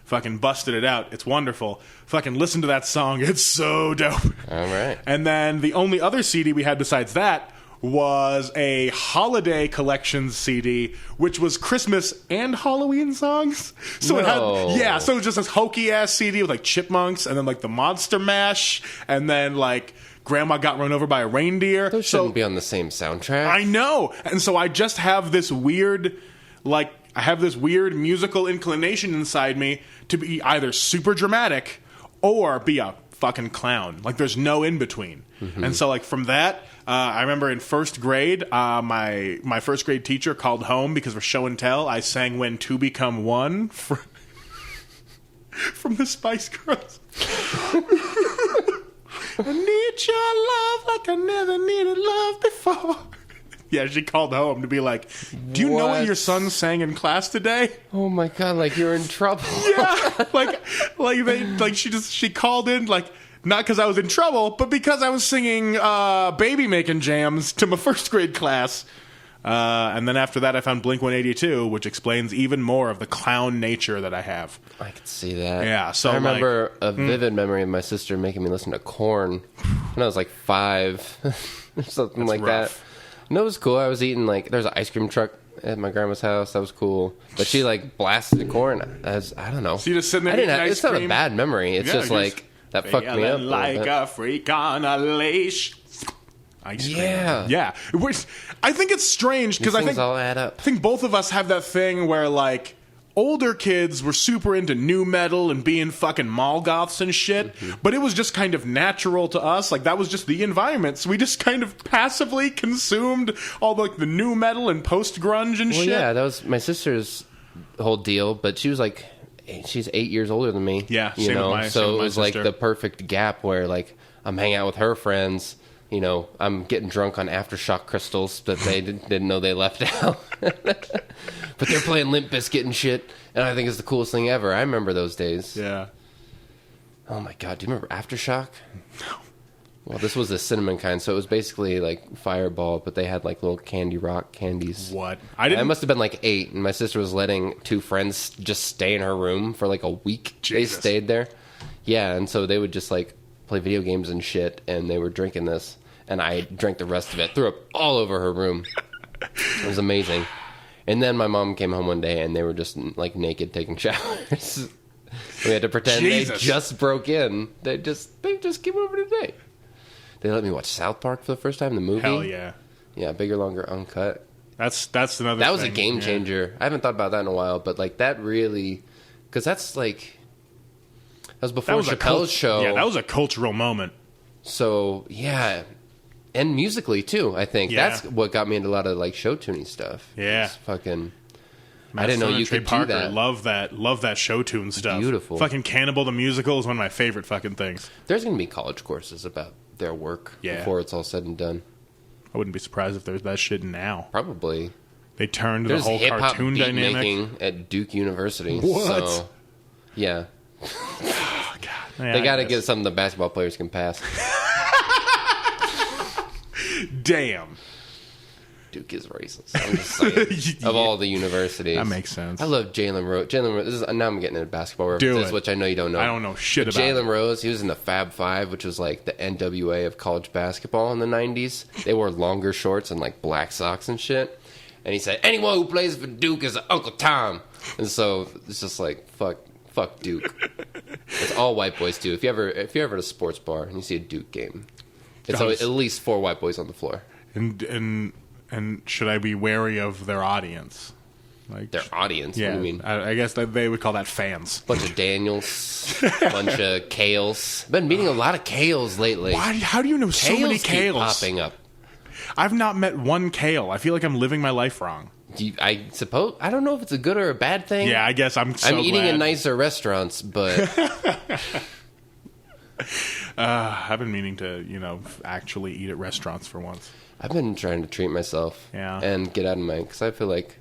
fucking busted it out. It's wonderful. Fucking listen to that song. It's so dope. All right. And then the only other CD we had besides that was a holiday collection CD, which was Christmas and Halloween songs. So it had, so it was just this hokey ass CD with like chipmunks, and then like the Monster Mash, and then like Grandma Got Run Over by a Reindeer. Those shouldn't be on the same soundtrack. I know, and so I just have this weird, like, I have this weird musical inclination inside me to be either super dramatic or be a fucking clown. Like, there's no in between. And so, like, from that, I remember in first grade, my first grade teacher called home because for show and tell, I sang When Two Become One from the Spice Girls. I need your love like I never needed love before. Yeah, she called home to be like, do you know what your son sang in class today? Oh my God, like you're in trouble. Yeah, she called in, like, not because I was in trouble, but because I was singing Baby Making Jams to my first grade class. And then after that, I found Blink-182, which explains even more of the clown nature that I have. I could see that. Yeah, so I remember a vivid memory of my sister making me listen to Korn when I was like 5, or something like rough. that. No, it was cool. I was eating, like, there's an ice cream truck at my grandma's house. That was cool. But she, like, blasted Korn as, I don't know. So you just sitting there eating ice It's not a cream? bad memory. It's just like, that fucked me up. Like a freak on a leash. Ice cream. Yeah. Which, I think it's strange because I think all add up. I think both of us have that thing where, like, older kids were super into nu metal and being fucking mall goths and shit, but it was just kind of natural to us. Like, that was just the environment. So we just kind of passively consumed all the nu metal and post grunge and shit. Yeah, that was my sister's whole deal. But she was like, she's 8 years older than me. Yeah, you same know, with my so it was sister. like the perfect gap where like I'm hanging out with her friends. You know, I'm getting drunk on Aftershock crystals that they didn't know they left out. But they're playing Limp Bizkit and shit, and I think it's the coolest thing ever. I remember those days. Yeah. Oh my god, do you remember Aftershock? No. Well, this was the cinnamon kind, so it was basically like Fireball, but they had like little candy rock candies. What? I must have been like 8, and my sister was letting 2 friends just stay in her room for like a week. Jesus. They stayed there. Yeah, and so they would just like play video games and shit, and they were drinking this, and I drank the rest of it, threw up all over her room. It was amazing. And then my mom came home one day, and they were just like naked taking showers. We had to pretend Jesus. they just broke in. They just came over today. They let me watch South Park for the first time, the movie. Hell yeah. Yeah, bigger, longer, uncut. That's another. That was a thing. game Yeah. changer. I haven't thought about that in a while, but like that really, because that's like that was before Chappelle's show. Yeah, that was a cultural moment. So yeah, and musically too. I think Yeah. that's what got me into a lot of like show tuning stuff. Yeah. It's fucking. Matt I didn't know Stone you and Trey could Parker, do that. Love that show tune stuff. Beautiful. Fucking Cannibal the Musical is one of my favorite fucking things. There's gonna be college courses about their work Yeah. before it's all said and done. I wouldn't be surprised if there's that shit now. Probably. They turned There's the whole hip hop cartoon beat dynamic. making at Duke University. What? So, yeah. Oh, God. Yeah, They I got to guess. get something the basketball players can pass. Damn. Duke is racist. I'm just saying. Of all the universities. That makes sense. I love Jalen Rose. Now I'm getting into basketball Do references, it. which I know you don't know. I don't know shit But about Jalen it. Rose, he was in the Fab Five, which was like the NWA of college basketball in the 90s. They wore longer shorts and like black socks and shit. And he said, anyone who plays for Duke is Uncle Tom. And so it's just like, fuck Duke. It's all white boys too. If you're ever at a sports bar and you see a Duke game, it's always at least 4 white boys on the floor. And should I be wary of their audience? Like Their audience. Yeah, What do you mean? I guess that they would call that fans. Bunch of Daniels, bunch of Kales. Been meeting a lot of Kales lately. Why? How do you know so many keep Kales? popping up. I've not met one Kale. I feel like I'm living my life wrong. I suppose I don't know if it's a good or a bad thing. Yeah, I guess I'm. So I'm eating glad. in nicer restaurants, but I've been meaning to, actually eat at restaurants for once. I've been trying to treat myself Yeah. and get out of my because I feel like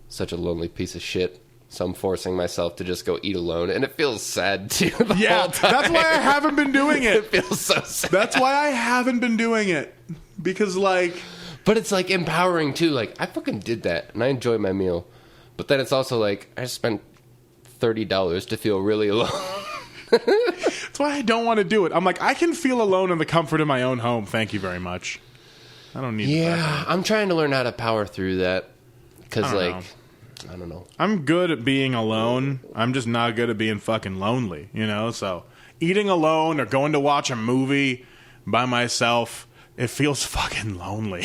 such a lonely piece of shit. So I'm forcing myself to just go eat alone, and it feels sad too. The Yeah, whole time. that's why I haven't been doing It it. feels so sad. That's why I haven't been doing it. Because, But it's like empowering too. Like I fucking did that, and I enjoyed my meal. But then it's also like I spent $30 to feel really alone. that's why I don't want to do it. I'm like, I can feel alone in the comfort of my own home. Thank you very much. I don't need Yeah, I'm trying to learn how to power through that because, I don't like, I don't know. I'm good at being alone. I'm just not good at being fucking lonely, So eating alone or going to watch a movie by myself, it feels fucking lonely.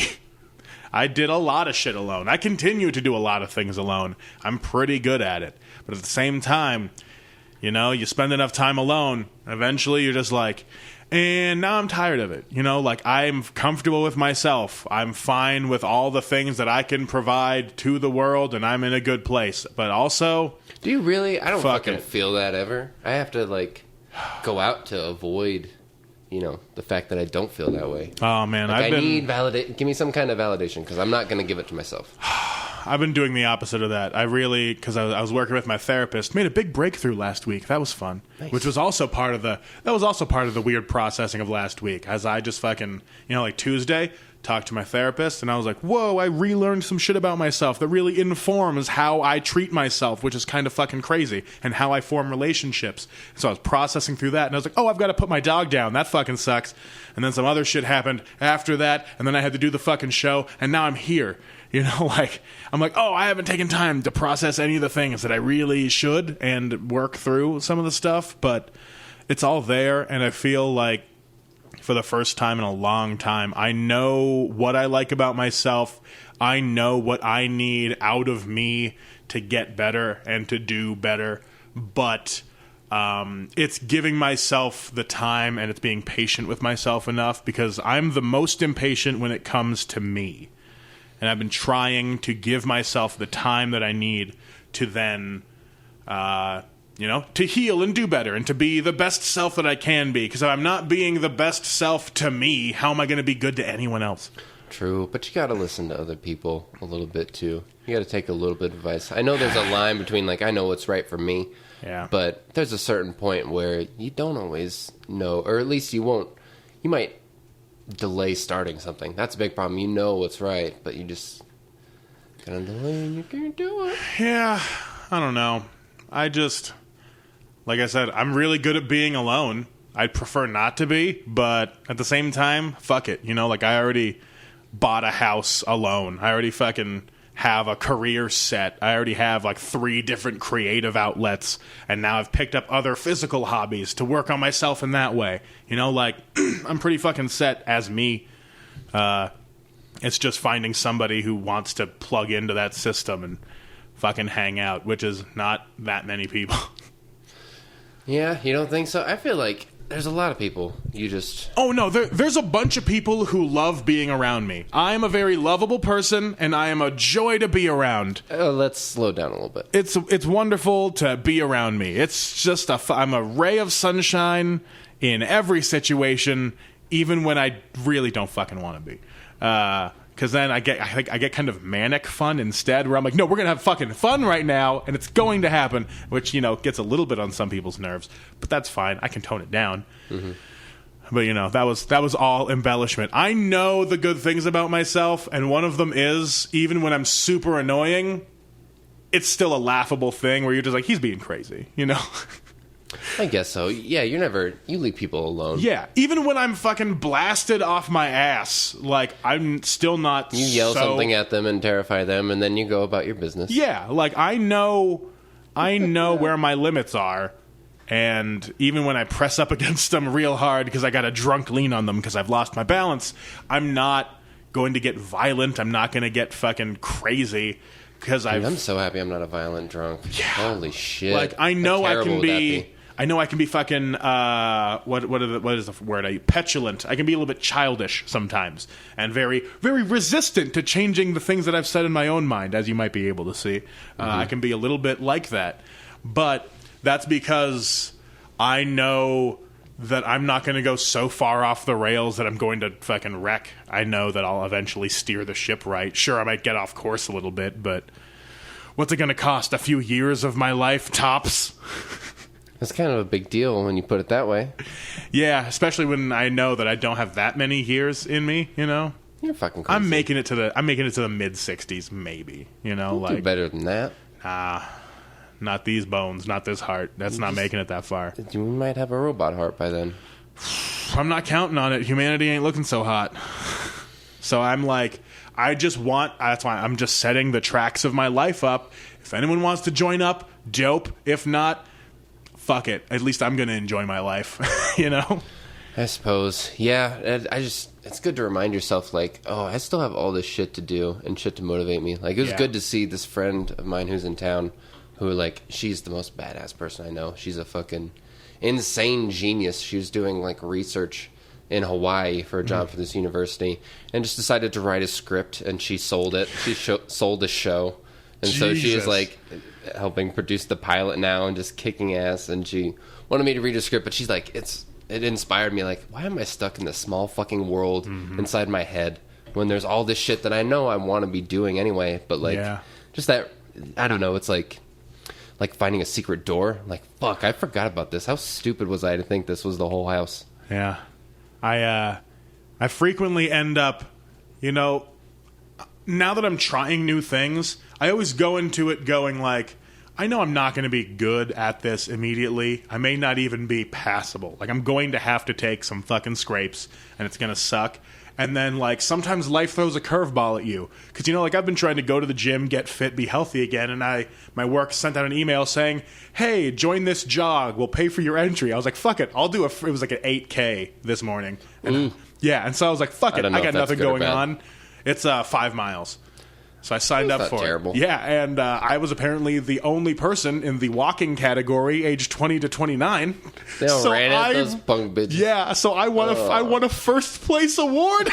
I did a lot of shit alone. I continue to do a lot of things alone. I'm pretty good at it. But at the same time, you spend enough time alone, eventually you're just like, and now I'm tired of it. Like I'm comfortable with myself. I'm fine with all the things that I can provide to the world, and I'm in a good place. But also, Do you really? I don't Fuck fucking it. feel that ever. I have to, like, go out to avoid, the fact that I don't feel that way. oh man, Like, I've I been need validate. Give me some kind of validation because I'm not going to give it to myself. I've been doing the opposite of that. I really, because I was working with my therapist, made a big breakthrough last week. That was fun, which was also part of the weird processing of last week. As I just fucking, like Tuesday, talked to my therapist, and I was like, whoa, I relearned some shit about myself that really informs how I treat myself, which is kind of fucking crazy, and how I form relationships. So I was processing through that, and I was like, oh, I've got to put my dog down. That fucking sucks. And then some other shit happened after that, and then I had to do the fucking show, and now I'm here. I'm like, oh, I haven't taken time to process any of the things that I really should and work through some of the stuff, but it's all there, and I feel like for the first time in a long time, I know what I like about myself. I know what I need out of me to get better and to do better, but it's giving myself the time and it's being patient with myself enough because I'm the most impatient when it comes to me. And I've been trying to give myself the time that I need to then, to heal and do better and to be the best self that I can be. Because if I'm not being the best self to me, how am I going to be good to anyone else? True, but you got to listen to other people a little bit too. You got to take a little bit of advice. I know there's a line between I know what's right for me, but there's a certain point where you don't always know, or at least you might delay starting something. That's a big problem. You know what's right, but you just gonna delay and you can't do it. Yeah, I don't know. Like I said, I'm really good at being alone. I'd prefer not to be, but at the same time, fuck it. I already bought a house alone. I already fucking have a career set. I already have 3 different creative outlets, and now I've picked up other physical hobbies to work on myself in that way. I'm pretty fucking set as me. It's just finding somebody who wants to plug into that system and fucking hang out, which is not that many people. Yeah, you don't think so? I feel like there's a lot of people. Oh, no, there's a bunch of people who love being around me. I am a very lovable person, and I am a joy to be around. Let's slow down a little bit. It's wonderful to be around me. It's just I'm a ray of sunshine in every situation, even when I really don't fucking want to be. Because then I get kind of manic fun instead, where I'm like, no, we're going to have fucking fun right now, and it's going to happen, which, gets a little bit on some people's nerves, but that's fine. I can tone it down. Mm-hmm. But, that was all embellishment. I know the good things about myself, and one of them is, even when I'm super annoying, it's still a laughable thing where you're just like, he's being crazy, I guess so. Yeah, you leave people alone. Yeah, even when I'm fucking blasted off my ass, I'm still not. You yell something at them and terrify them, and then you go about your business. Yeah, I know where my limits are, and even when I press up against them real hard because I got a drunk lean on them because I've lost my balance, I'm not going to get violent. I'm not going to get fucking crazy. I'm so happy I'm not a violent drunk. Yeah. Holy shit. I know I can be. I know I can be fucking what is the word? Petulant. I can be a little bit childish sometimes, and very, very resistant to changing the things that I've said in my own mind, as you might be able to see. I can be a little bit like that, but that's because I know that I'm not going to go so far off the rails that I'm going to fucking wreck. I know that I'll eventually steer the ship right. Sure, I might get off course a little bit, but what's it going to cost? A few years of my life, tops? That's kind of a big deal when you put it that way. Yeah, especially when I know that I don't have that many years in me, You're fucking crazy. I'm making it to the mid 60s, maybe, You'll do better than that. Nah. Not these bones, not this heart. That's not making it that far. You might have a robot heart by then. I'm not counting on it. Humanity ain't looking so hot. So I'm that's why I'm just setting the tracks of my life up. If anyone wants to join up, dope. If not, fuck it. At least I'm going to enjoy my life, I suppose. Yeah, it's good to remind yourself, I still have all this shit to do and shit to motivate me. It was good to see this friend of mine who's in town who, she's the most badass person I know. She's a fucking insane genius. She was doing, research in Hawaii for a job for this university and just decided to write a script, and she sold it. She sold a show. And so she is, helping produce the pilot now and just kicking ass, and she wanted me to read a script, but she's like, it inspired me, why am I stuck in this small fucking world inside my head when there's all this shit that I know I want to be doing anyway, but, just that, I don't know, it's like finding a secret door. Fuck, I forgot about this. How stupid was I to think this was the whole house? Yeah. I frequently end up, now that I'm trying new things, I always go into it going I know I'm not going to be good at this immediately. I may not even be passable. I'm going to have to take some fucking scrapes, and it's going to suck. And then, sometimes life throws a curveball at you. Because, I've been trying to go to the gym, get fit, be healthy again, and my work sent out an email saying, hey, join this jog. We'll pay for your entry. I was like, fuck it. I'll do it was an 8K this morning. And, and so I was like, fuck it. I got nothing going on. It's 5 miles. So I signed up for terrible. it. Yeah, and I was apparently the only person in the walking category, age 20 to 29. They all ran at those punk bitches. Yeah, so I won a first place award.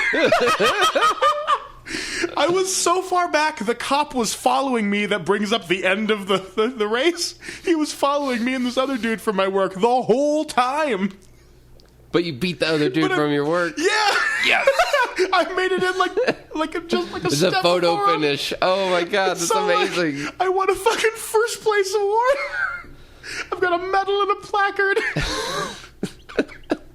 I was so far back, the cop was following me. That brings up the end of the race. He was following me and this other dude from my work the whole time. But you beat the other dude from your work. Yeah. Yes. I made it in like a It's step a photo before him. finish. Oh my god, that's So, like, amazing. I won a fucking first place award. I've got a medal and a placard.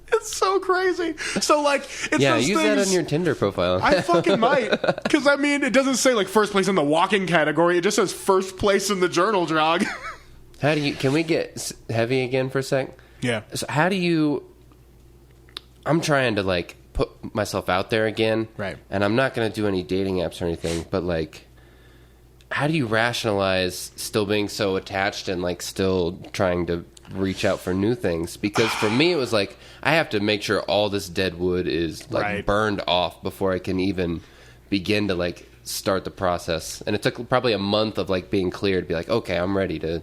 It's so crazy. So, like, it's Yeah, those use things, that on your Tinder profile. I fucking might. Because, I mean, it doesn't say, like, first place in the walking category. It just says first place in the journal jog. Can we get heavy again for a sec? Yeah. So how do you... I'm trying to, like, put myself out there again. Right. And I'm not going to do any dating apps or anything, but, like, how do you rationalize still being so attached and, like, still trying to reach out for new things? Because for me, it was like, I have to make sure all this dead wood is, like, Right. burned off before I can even begin to, like, start the process. And it took probably a month of, like, being clear to be like, okay, I'm ready to...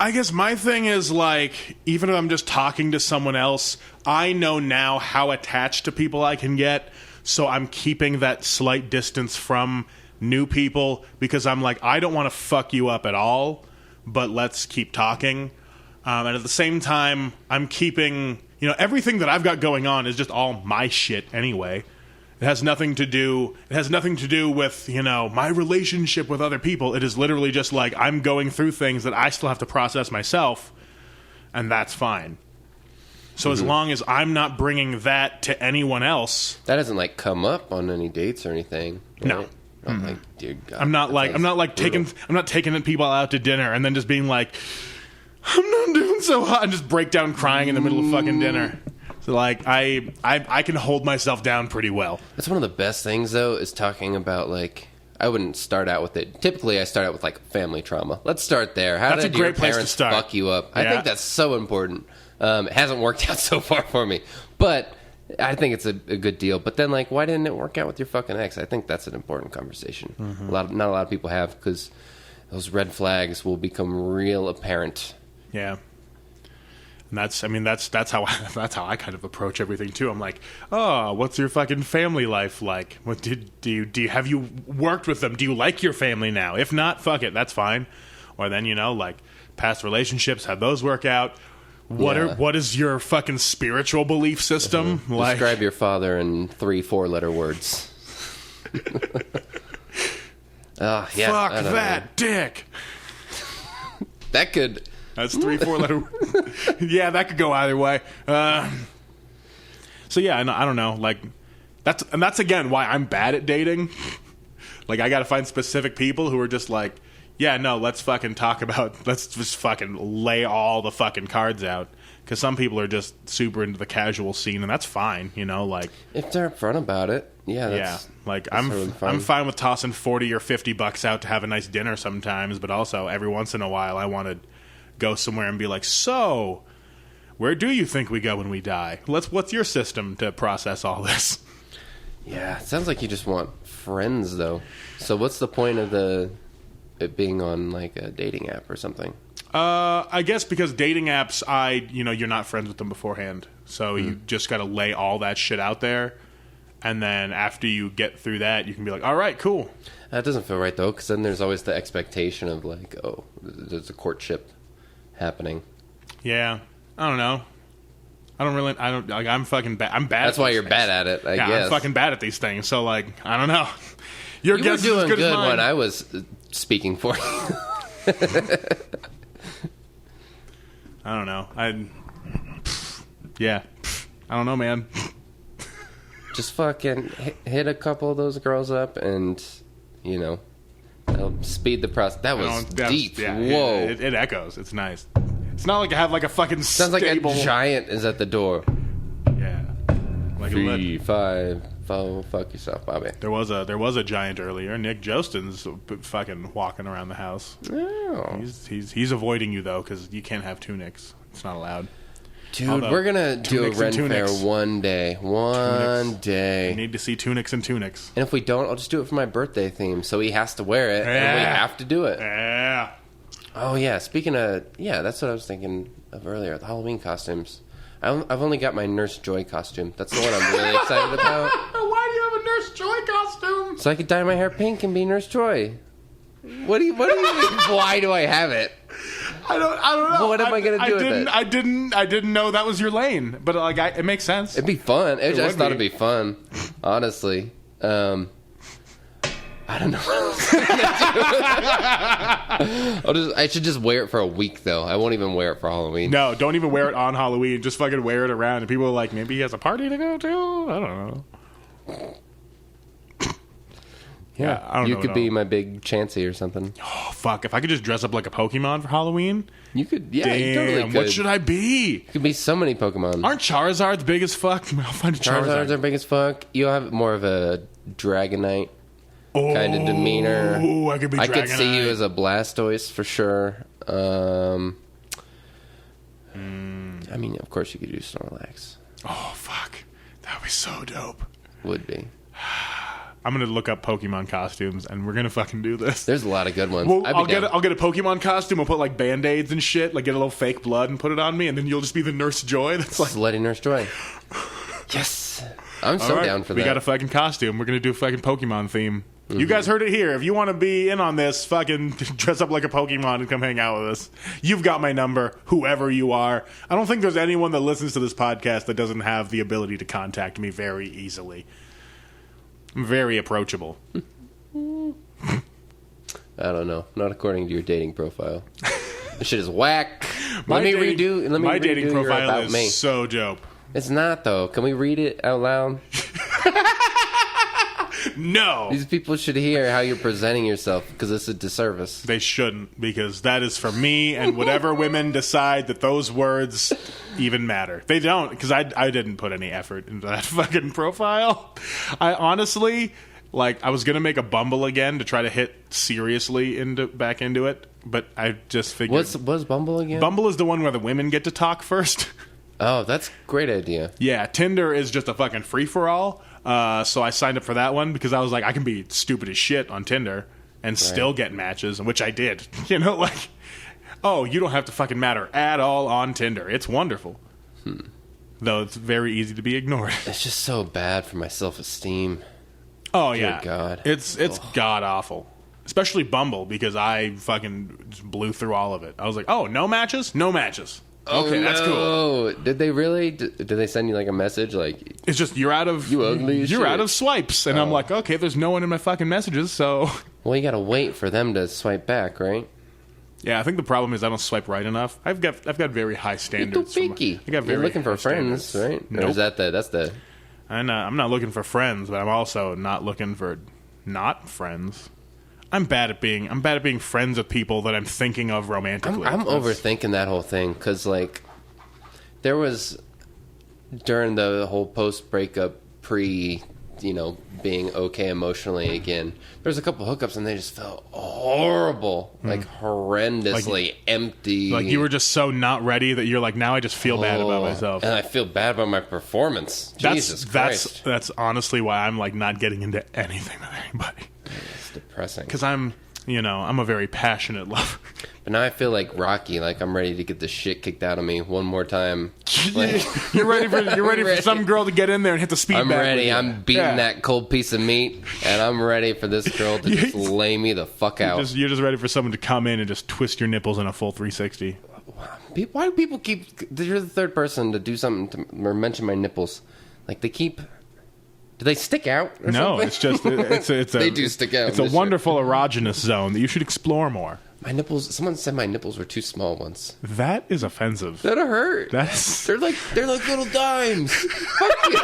I guess my thing is, like, even if I'm just talking to someone else, I know now how attached to people I can get, so I'm keeping that slight distance from new people because I'm like, I don't want to fuck you up at all, but let's keep talking. And at the same time, I'm keeping, everything that I've got going on is just all my shit anyway. It has nothing to do with, my relationship with other people. It is literally just like I'm going through things that I still have to process myself, and that's fine. So as long as I'm not bringing that to anyone else, That hasn't, like, come up on any dates or anything. Right? No. I'm like, dear God. I'm not taking people out to dinner and then just being like, I'm not doing so hot, and just break down crying in the middle of fucking dinner. So, like, I can hold myself down pretty well. That's one of the best things, though, is talking about, like, I wouldn't start out with it. Typically, I start out with, like, family trauma. Let's start there. How That's did a great your place to parents start. fuck you up? I Yeah. think that's so important. It hasn't worked out so far for me. But I think it's a good deal. But then, like, why didn't it work out with your fucking ex? I think that's an important conversation. Not a lot of people have, because those red flags will become real apparent. Yeah. And that's how I kind of approach everything too. I'm like, oh, what's your fucking family life like? What have you worked with them? Do you like your family now? If not, fuck it, that's fine. Or then like past relationships, how those work out. What is your fucking spiritual belief system like? Describe your father in 3-4 letter words. Yeah, Fuck I don't that know. dick. That could. That's 3-4 letter. Yeah, that could go either way. So yeah, I don't know. Like that's again why I'm bad at dating. Like I got to find specific people who are just like, yeah, no, let's just fucking lay all the fucking cards out. Because some people are just super into the casual scene, and that's fine, like If they're upfront about it, that's like that's totally fine. I'm fine with tossing $40 or $50 out to have a nice dinner sometimes, but also every once in a while I want to go somewhere and be like, so where do you think we go when we die? What's your system to process all this? Yeah, it sounds like you just want friends, though. So what's the point of it being on like a dating app or something? I guess because dating apps, you're not friends with them beforehand, so you just got to lay all that shit out there, and then after you get through that, you can be like, all right, cool. That doesn't feel right though, because then there's always the expectation of like, oh, there's a courtship happening. Yeah, I don't know. I'm fucking bad. I'm bad. That's why you're bad at it, I guess. I'm fucking bad at these things. So like, I don't know. Your You were guess is doing as good good as mine. when I was speaking for you. I don't know. I don't know, man. Just fucking hit a couple of those girls up, and that'll speed the process. That was deep. Yeah, Whoa! It echoes. It's nice. It's not like I have like a fucking Sounds stable. like a giant is at the door. Yeah. Like 3, 5, 4. Fuck yourself, Bobby. There was a giant earlier. Nick Jostin's fucking walking around the house. Oh. He's avoiding you though because you can't have tunics. It's not allowed. Dude, Although, we're gonna do a tunics and Ren fair tunics. one day. One You day. need to see tunics and tunics. And if we don't, I'll just do it for my birthday theme. So he has to wear it, and we Yeah. have to do it. Yeah. Oh yeah, speaking of, that's what I was thinking of earlier. The Halloween costumes. I've only got my Nurse Joy costume. That's the one I'm really excited about. Why do you have a Nurse Joy costume? So I could dye my hair pink and be Nurse Joy. What do you mean? Why do I have it? I don't know. What am I gonna do with it? I didn't know that was your lane, but like, it makes sense. It'd be fun. I just thought it'd be. be fun. Honestly, I don't know. I should just wear it for a week, though. I won't even wear it for Halloween. No, don't even wear it on Halloween. Just fucking wear it around, and people are like, maybe he has a party to go to. I don't know. Yeah, I don't know. You could be my big Chansey or something. Oh fuck! If I could just dress up like a Pokemon for Halloween, You could, yeah, damn. you totally could. What should I be? You could be so many Pokemon. Aren't Charizards big as fuck? I'll find a Charizards are big as fuck. You'll have more of a Dragonite kind of demeanor. Oh, I could be. I could see you as a Blastoise for sure. I mean, of course, you could do Snorlax. Oh fuck! That would be so dope. Would be. I'm gonna look up Pokemon costumes, and we're gonna fucking do this. There's a lot of good ones. Well, I'll get a Pokemon costume. I'll put like Band-Aids and shit, like get a little fake blood and put it on me, and then you'll just be the Nurse Joy. That's like Slutty Nurse Joy. Yes, I'm so down for that. We got a fucking costume. We're gonna do a fucking Pokemon theme. You guys heard it here. If you want to be in on this, fucking dress up like a Pokemon and come hang out with us. You've got my number, whoever you are. I don't think there's anyone that listens to this podcast that doesn't have the ability to contact me very easily. I'm very approachable. I don't know. Not according to your dating profile. This shit is whack. Let me redo my dating your profile About is Me. so dope. It's not, though. Can we read it out loud? No. These people should hear how you're presenting yourself, because it's a disservice. They shouldn't, because that is for me and whatever women decide that those words even matter. They don't, because I didn't put any effort into that fucking profile. I honestly, like, I was going to make a Bumble again to try to hit seriously back into it, but I just figured... What's Bumble again? Bumble is the one where the women get to talk first. Oh, that's a great idea. Yeah, Tinder is just a fucking free-for-all. So I signed up for that one because I was like, I can be stupid as shit on Tinder and still get matches, which I did. You know, like, oh, you don't have to fucking matter at all on Tinder. It's wonderful. Though it's very easy to be ignored. It's just so bad for my self-esteem. Oh, yeah. Dear God. It's god-awful. Especially Bumble, because I fucking just blew through all of it. I was like, oh, no matches? No matches. Okay, that's cool. Oh, did they really? Did they send you like a message like? It's just you're out of out of swipes, and I'm like, okay, there's no one in my fucking messages, so. Well, you gotta wait for them to swipe back, right? Yeah, I think the problem is I don't swipe right enough. I've got very high standards. You're looking for friends, standards. right? Nope. Or is that's the? I'm not looking for friends, but I'm also not looking for not friends. I'm bad at being friends with people that I'm thinking of romantically. I'm overthinking that whole thing because, like, there was during the whole post-breakup, being okay emotionally again. There was a couple hookups and they just felt horrible, like horrendously empty. Like you were just so not ready that you're like, now I just feel bad about myself, and I feel bad about my performance. Jesus Christ, that's honestly why I'm like not getting into anything with anybody. It's depressing because I'm a very passionate lover. But now I feel like Rocky, like I'm ready to get the shit kicked out of me one more time. Like, you're ready for some girl to get in there and hit the speed. I'm ready. I'm beating that cold piece of meat, and I'm ready for this girl to just lay me the fuck out. You're just ready for someone to come in and just twist your nipples in a full 360. Why do people keep? You're the third person to do something or mention my nipples. Like they keep. Do they stick out? Or no, something? it's just they do stick out. It's a wonderful erogenous zone that you should explore more. My nipples. Someone said my nipples were too small once. That is offensive. That hurt. They're like little dimes. Fuck you.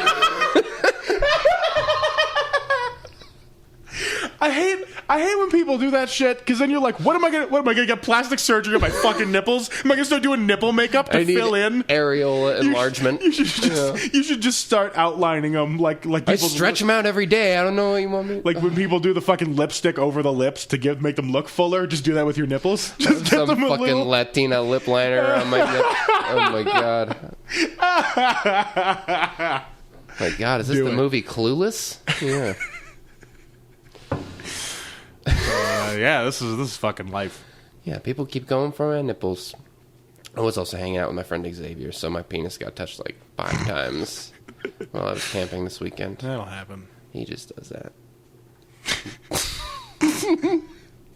I hate when people do that shit because then you're like, what am I gonna get plastic surgery on my fucking nipples? Am I gonna start doing nipple makeup to fill in areola enlargement? You should just start outlining them like people. I stretch them out every day. I don't know what you want me. Like when people do the fucking lipstick over the lips to make them look fuller. Just do that with your nipples. Just some fucking Latina lip liner on my nip. Oh my god. My god, is this the movie Clueless? Yeah. Yeah, this is fucking life. Yeah, people keep going for my nipples. I was also hanging out with my friend Xavier, so my penis got touched like 5 times while I was camping this weekend. That'll happen. He just does that.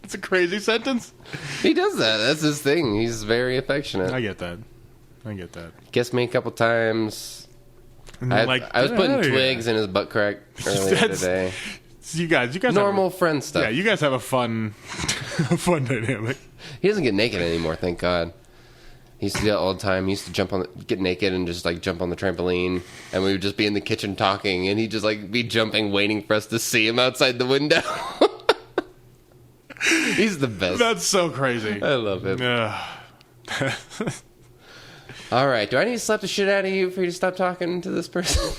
It's a crazy sentence. He does that. That's his thing. He's very affectionate. I get that. Kissed me a couple times. I was putting twigs in his butt crack earlier today. You guys normal friend stuff. Yeah, you guys have a fun dynamic. He doesn't get naked anymore, thank God. He used to do that all the time. He used to get naked and just like jump on the trampoline, and we would just be in the kitchen talking, and he'd just like be jumping, waiting for us to see him outside the window. He's the best. That's so crazy. I love him. All right. Do I need to slap the shit out of you for you to stop talking to this person?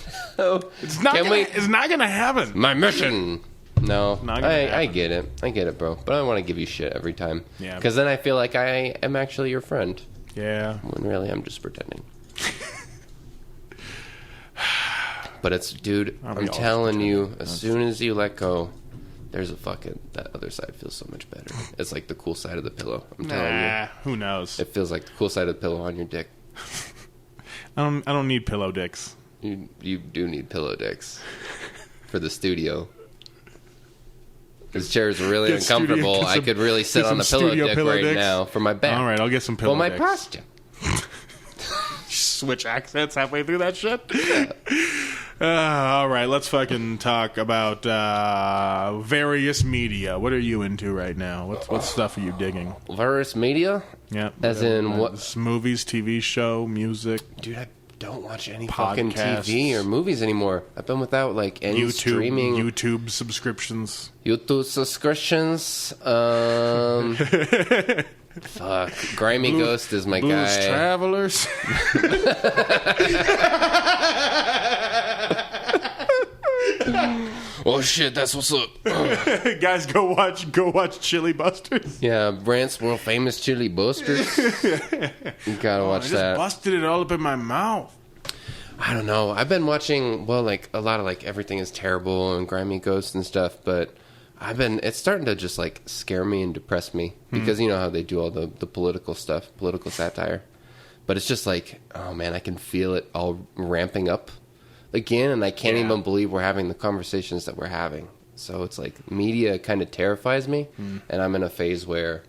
It's not gonna happen. My mission. No, I get it. I get it, bro. But I don't want to give you shit every time. Yeah. Because then I feel like I am actually your friend. Yeah. When really I'm just pretending. But it's, dude, I'm telling you, as soon as you let go, there's that other side feels so much better. It's like the cool side of the pillow. I'm telling you. Who knows? It feels like the cool side of the pillow on your dick. I don't need pillow dicks. You do need pillow dicks for the studio. This chair is really uncomfortable. I could really sit on a pillow dick right now for my back. All right, I'll get some pillow dicks. For my posture. Switch accents halfway through that shit? All right, let's fucking talk about various media. What are you into right now? What stuff are you digging? Various media? Yeah. As in what? Movies, TV show, music. Dude, I don't watch any fucking TV or movies anymore. I've been without like any streaming. YouTube subscriptions. Fuck. Grimy Ghost is my guy. Blues Travelers. Oh shit, that's what's up. Guys, go watch Chili Busters. Yeah, Brant's world famous Chili Busters. You gotta watch I just that. Busted it all up in my mouth. I don't know. I've been watching like a lot of like Everything Is Terrible and Grimy Ghost and stuff, but it's starting to just like scare me and depress me because you know how they do all the political stuff, political satire. But it's just like, oh man, I can feel it all ramping up again, and I can't even believe we're having the conversations that we're having. So it's like media kind of terrifies me, and I'm in a phase where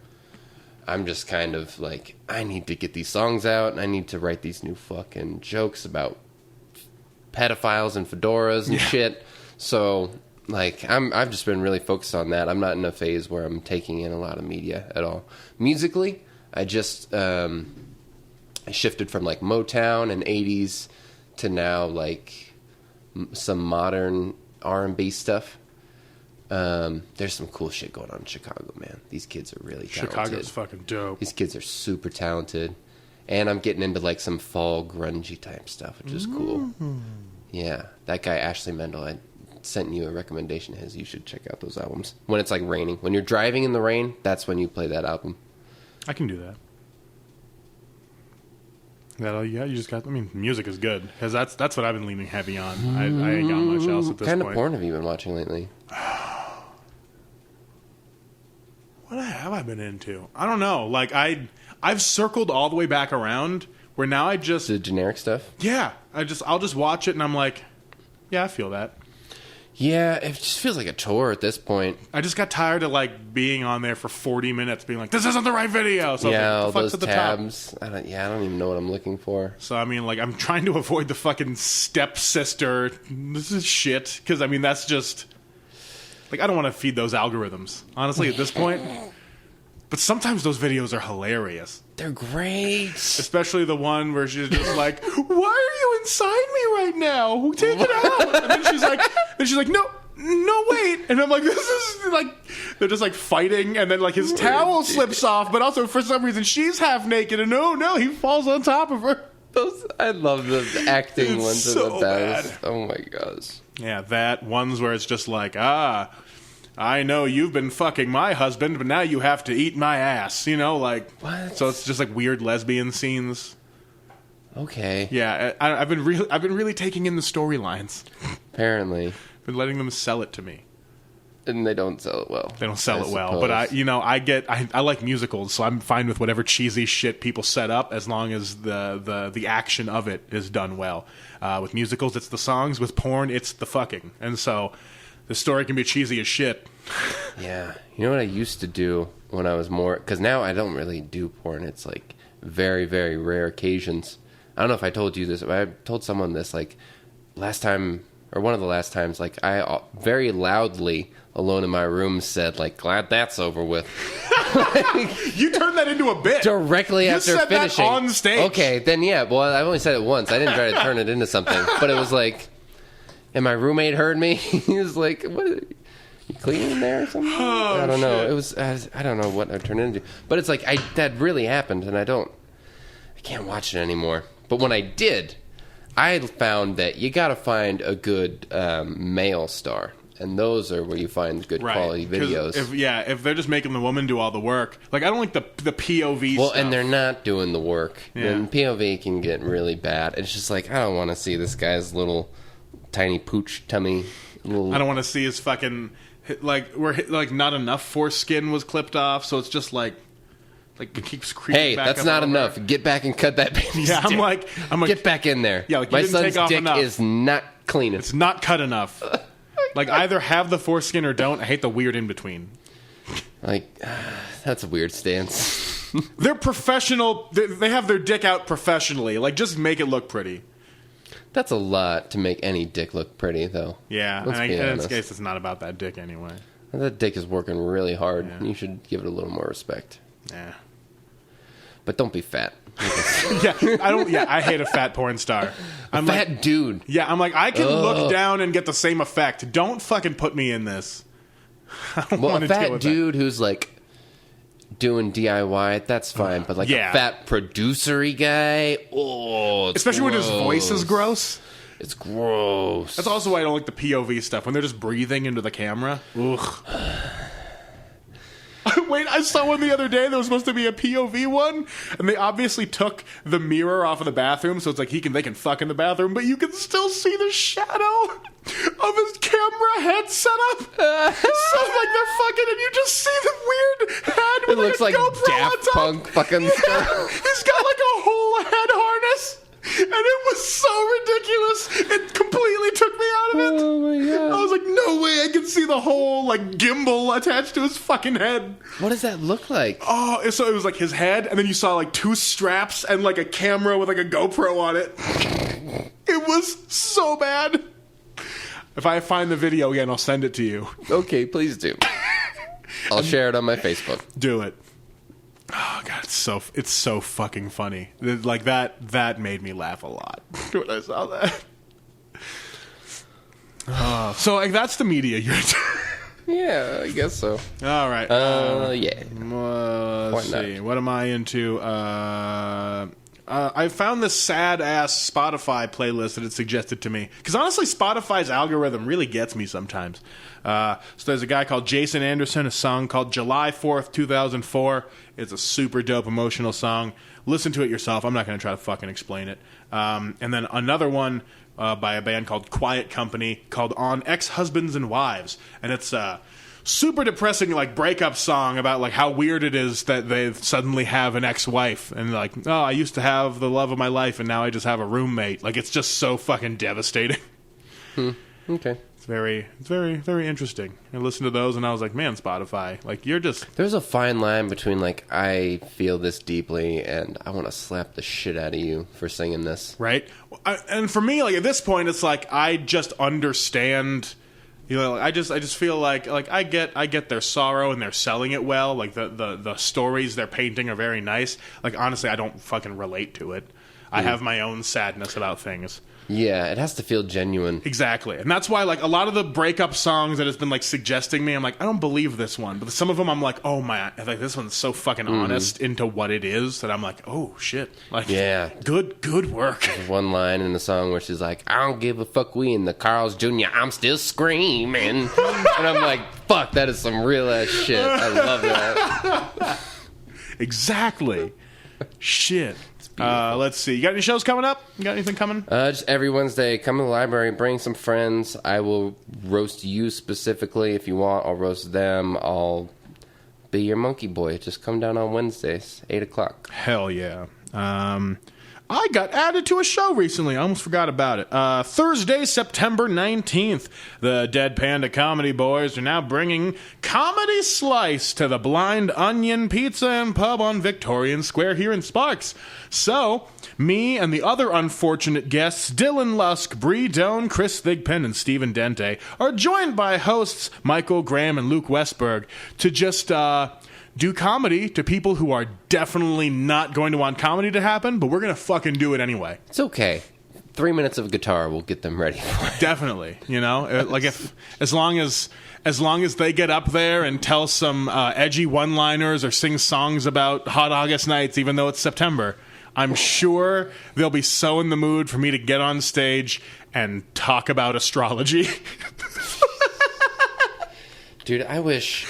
I'm just kind of like, I need to get these songs out, and I need to write these new fucking jokes about pedophiles and fedoras and shit. So like I've just been really focused on that. I'm not in a phase where I'm taking in a lot of media at all. Musically, I just I shifted from like Motown and 80s to now like some modern R&B stuff. There's some cool shit going on in Chicago, man. These kids are really talented. Chicago's fucking dope. These kids are super talented. And I'm getting into like some fall grungy type stuff, which is cool. Yeah. That guy, Ashley Mendel, I sent you a recommendation of his. You should check out those albums. When it's like raining. When you're driving in the rain, that's when you play that album. I can do that. Is that all you got? You just got... I mean, music is good. Because that's what I've been leaning heavy on. I ain't got much else at this point. What kind of porn have you been watching lately? What have I been into? I don't know. Like, I've circled all the way back around where now I just... The generic stuff? Yeah. I'll just watch it and I'm like, yeah, I feel that. Yeah, it just feels like a chore at this point. I just got tired of like being on there for 40 minutes being like, this isn't the right video. So yeah, like, all the fuck's those at the tabs. top? I don't even know what I'm looking for. So, I mean, like, I'm trying to avoid the fucking stepsister. This is shit. Because, I mean, that's just... Like, I don't want to feed those algorithms, honestly, at this point. But sometimes those videos are hilarious. They're great. Especially the one where she's just like, why are you inside me right now? Take it out. And then she's like, no, wait. And I'm like, this is like, they're just like fighting. And then like his towel slips off. But also for some reason she's half naked. And no, he falls on top of her. I love the acting ones so are the best. bad. Oh my gosh. Yeah, that. Ones where it's just like, I know you've been fucking my husband, but now you have to eat my ass. You know, like... What? So it's just like weird lesbian scenes. Okay. Yeah, I've been really taking in the storylines. Apparently. Been letting them sell it to me. And they don't sell it well. They don't sell it well. But I like musicals, so I'm fine with whatever cheesy shit people set up as long as the action of it is done well. With musicals, it's the songs. With porn, it's the fucking. And so... the story can be cheesy as shit. Yeah. You know what I used to do when I was more... Because now I don't really do porn. It's like very, very rare occasions. I don't know if I told you this, but I told someone this, like, last time, or one of the last times, like, I very loudly, alone in my room, said, like, glad that's over with. You turned that into a bit. Directly after said finishing. That on stage. Okay, then yeah, well, I only said it once. I didn't try to turn it into something. But it was like, and my roommate heard me. He was like, what... You cleaning there or something? Oh, I don't know. shit. It was I don't know what I turned it into. But it's like that really happened, and I can't watch it anymore. But when I did, I found that you got to find a good male star, and those are where you find good quality videos. If they're just making the woman do all the work, like I don't like the POV. Well, stuff. and they're not doing the work. Yeah. And POV can get really bad. It's just like I don't want to see this guy's little tiny pooch tummy. I don't want to see his fucking. Like not enough foreskin was clipped off, so it's just like it keeps creeping. Hey, back that's up not over. enough. Get back and cut that baby's Yeah, I'm dick. like, Get back in there. Yeah, like, you my didn't son's take off dick enough. is not clean. It's not cut enough. Like either have the foreskin or don't. I hate the weird in between. Like that's a weird stance. They're professional. They have their dick out professionally. Like just make it look pretty. That's a lot to make any dick look pretty, though. Yeah, Let's and be in this honest. case, it's not about that dick anyway. That dick is working really hard. Yeah. You should give it a little more respect. Yeah. But don't be fat. I hate a fat porn star. I'm Fat like, dude. yeah, I'm like, I can look down and get the same effect. Don't fucking put me in this. I don't Well, want a to deal fat with dude who's like doing DIY, that's fine. But like Yeah. a fat producer-y guy, oh, it's especially when his gross. voice is gross. It's gross. That's also why I don't like the POV stuff when they're just breathing into the camera. Ugh. Wait, I saw one the other day that was supposed to be a POV one, and they obviously took the mirror off of the bathroom, so it's like they can fuck in the bathroom, but you can still see the shadow of his camera head setup. So like they're fucking, and you just see the weird head It with looks like like a GoPro on Daft top. Punk fucking Yeah, he's got like a whole head harness. And it was so ridiculous. It completely took me out of it. Oh my god. I was like, no way I can see the whole like gimbal attached to his fucking head. What does that look like? Oh, so it was like his head, and then you saw like two straps and like a camera with like a GoPro on it. It was so bad. If I find the video again, I'll send it to you. Okay, please do. I'll share it on my Facebook. Do it. Oh god, it's so fucking funny. Like that made me laugh a lot when I saw that. So like that's the media you're. Yeah, I guess so. All right. Yeah. Let's Why see. What am I into? I found this sad ass Spotify playlist that it suggested to me. Because honestly, Spotify's algorithm really gets me sometimes. So there's a guy called Jason Anderson, a song called July 4th, 2004. It's a super dope emotional song. Listen to it yourself. I'm not going to try to fucking explain it. And then another one by a band called Quiet Company called On Ex-Husbands and Wives. And it's super depressing like breakup song about like how weird it is that they suddenly have an ex-wife and like, oh, I used to have the love of my life and now I just have a roommate. Like it's just so fucking devastating. Okay. It's very, very interesting. I listened to those and I was like, man, Spotify, like you're just There's a fine line between like I feel this deeply and I want to slap the shit out of you for singing this. right. And for me, like at this point, it's like I just understand. You know, I just feel like I get their sorrow and they're selling it well. Like the stories they're painting are very nice. Like honestly, I don't fucking relate to it. I have my own sadness about things. Yeah, it has to feel genuine. Exactly. And that's why like a lot of the breakup songs that it's been like suggesting me, I'm like, I don't believe this one. But some of them I'm like, oh my, like this one's so fucking honest into what it is that I'm like, oh shit. Like Yeah. good work. One line in the song where she's like, I don't give a fuck, we in the Carl's Jr., I'm still screaming. And I'm like, fuck, that is some real ass shit. I love that. Exactly. Shit. Let's see. You got any shows coming up? You got anything coming? Just every Wednesday, come to the library, bring some friends. I will roast you specifically if you want. I'll roast them. I'll be your monkey boy. Just come down on Wednesdays, 8 o'clock. Hell yeah. I got added to a show recently. I almost forgot about it. Thursday, September 19th, the Dead Panda Comedy Boys are now bringing Comedy Slice to the Blind Onion Pizza and Pub on Victorian Square here in Sparks. So, me and the other unfortunate guests, Dylan Lusk, Bree Doan, Chris Thigpen, and Stephen Dente, are joined by hosts Michael Graham and Luke Westberg to just do comedy to people who are definitely not going to want comedy to happen, but we're going to fucking do it anyway. It's okay. 3 minutes of guitar will get them ready for it. Definitely, you know, like if as long as they get up there and tell some edgy one-liners or sing songs about hot August nights, even though it's September, I'm sure they'll be so in the mood for me to get on stage and talk about astrology. Dude, I wish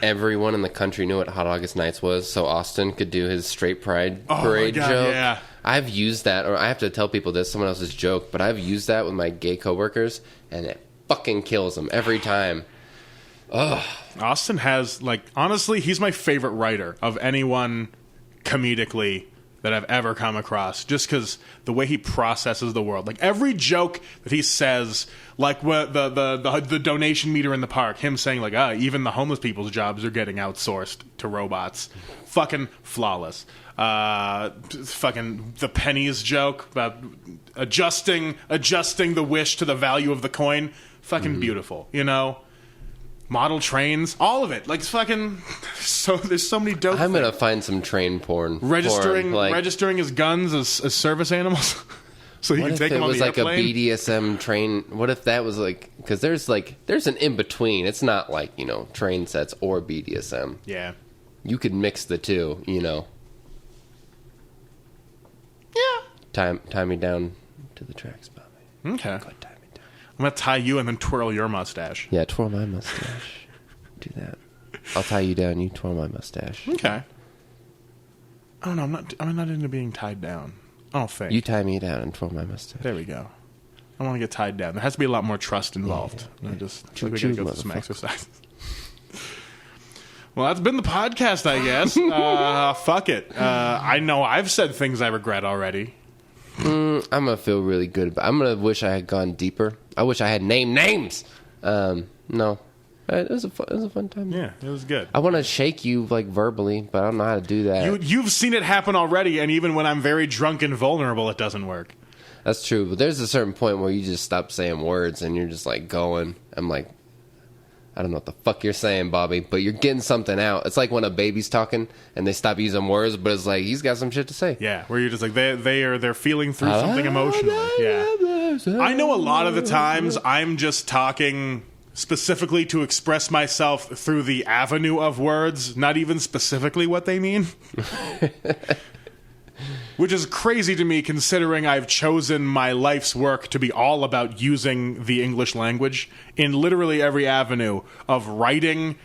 everyone in the country knew what Hot August Nights was, so Austin could do his straight pride parade joke. Yeah. I've used that, or I have to tell people this, someone else's joke, but I've used that with my gay coworkers, and it fucking kills them every time. Ugh. Austin has, like, honestly, he's my favorite writer of anyone comedically that I've ever come across, just because the way he processes the world. Like, every joke that he says, like the donation meter in the park, him saying, like, even the homeless people's jobs are getting outsourced to robots. Fucking flawless. Fucking the pennies joke about adjusting the wish to the value of the coin. Fucking beautiful, you know? Model trains, all of it. Like, it's fucking... So there's so many dope I'm things. gonna find some train porn. Registering his guns as service animals. So you can take them on the airplane. What if it was like a BDSM train? What if that was like... Because there's an in-between. It's not like, you know, train sets or BDSM. Yeah. You could mix the two, you know. Yeah. Tie me down to the tracks, Bobby. Okay. Go tie me down. I'm going to tie you and then twirl your mustache. Yeah, twirl my mustache. Do that. I'll tie you down. You twirl my mustache. Okay. I don't know. I'm not into being tied down. I don't think. You tie me down and twirl my mustache. There we go. I want to get tied down. There has to be a lot more trust involved. Yeah. I just Choo we choo, gotta go through some motherfucker. exercises. Well, that's been the podcast, I guess. Fuck it. I know I've said things I regret already. I'm gonna feel really good. I'm gonna wish I had gone deeper. I wish I had named names. No, it was a fun time. Yeah, it was good. I want to shake you like verbally, but I don't know how to do that. You've seen it happen already, and even when I'm very drunk and vulnerable, it doesn't work. That's true, but there's a certain point where you just stop saying words and you're just like going. I'm like, I don't know what the fuck you're saying, Bobby, but you're getting something out. It's like when a baby's talking and they stop using words, but it's like he's got some shit to say. Yeah, where you're just like they're feeling through something emotionally. Yeah, I know a lot of the times I'm just talking specifically to express myself through the avenue of words, not even specifically what they mean. Which is crazy to me considering I've chosen my life's work to be all about using the English language in literally every avenue of writing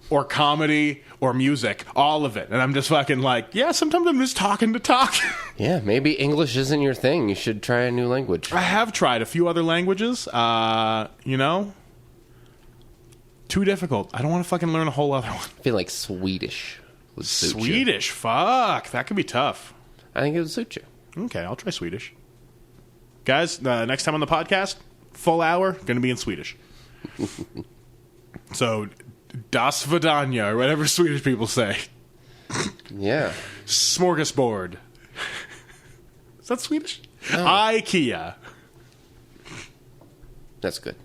or comedy or music, all of it. And I'm just fucking like, yeah, sometimes I'm just talking to talk. Yeah, maybe English isn't your thing. You should try a new language. I have tried a few other languages, you know? Too difficult. I don't want to fucking learn a whole other one. I feel like Swedish would suit you. Swedish? Fuck. That could be tough. I think it would suit you. Okay, I'll try Swedish. Guys, next time on the podcast, full hour, going to be in Swedish. So, das vidania, or whatever Swedish people say. Yeah. Smorgasbord. Is that Swedish? No. IKEA. That's good.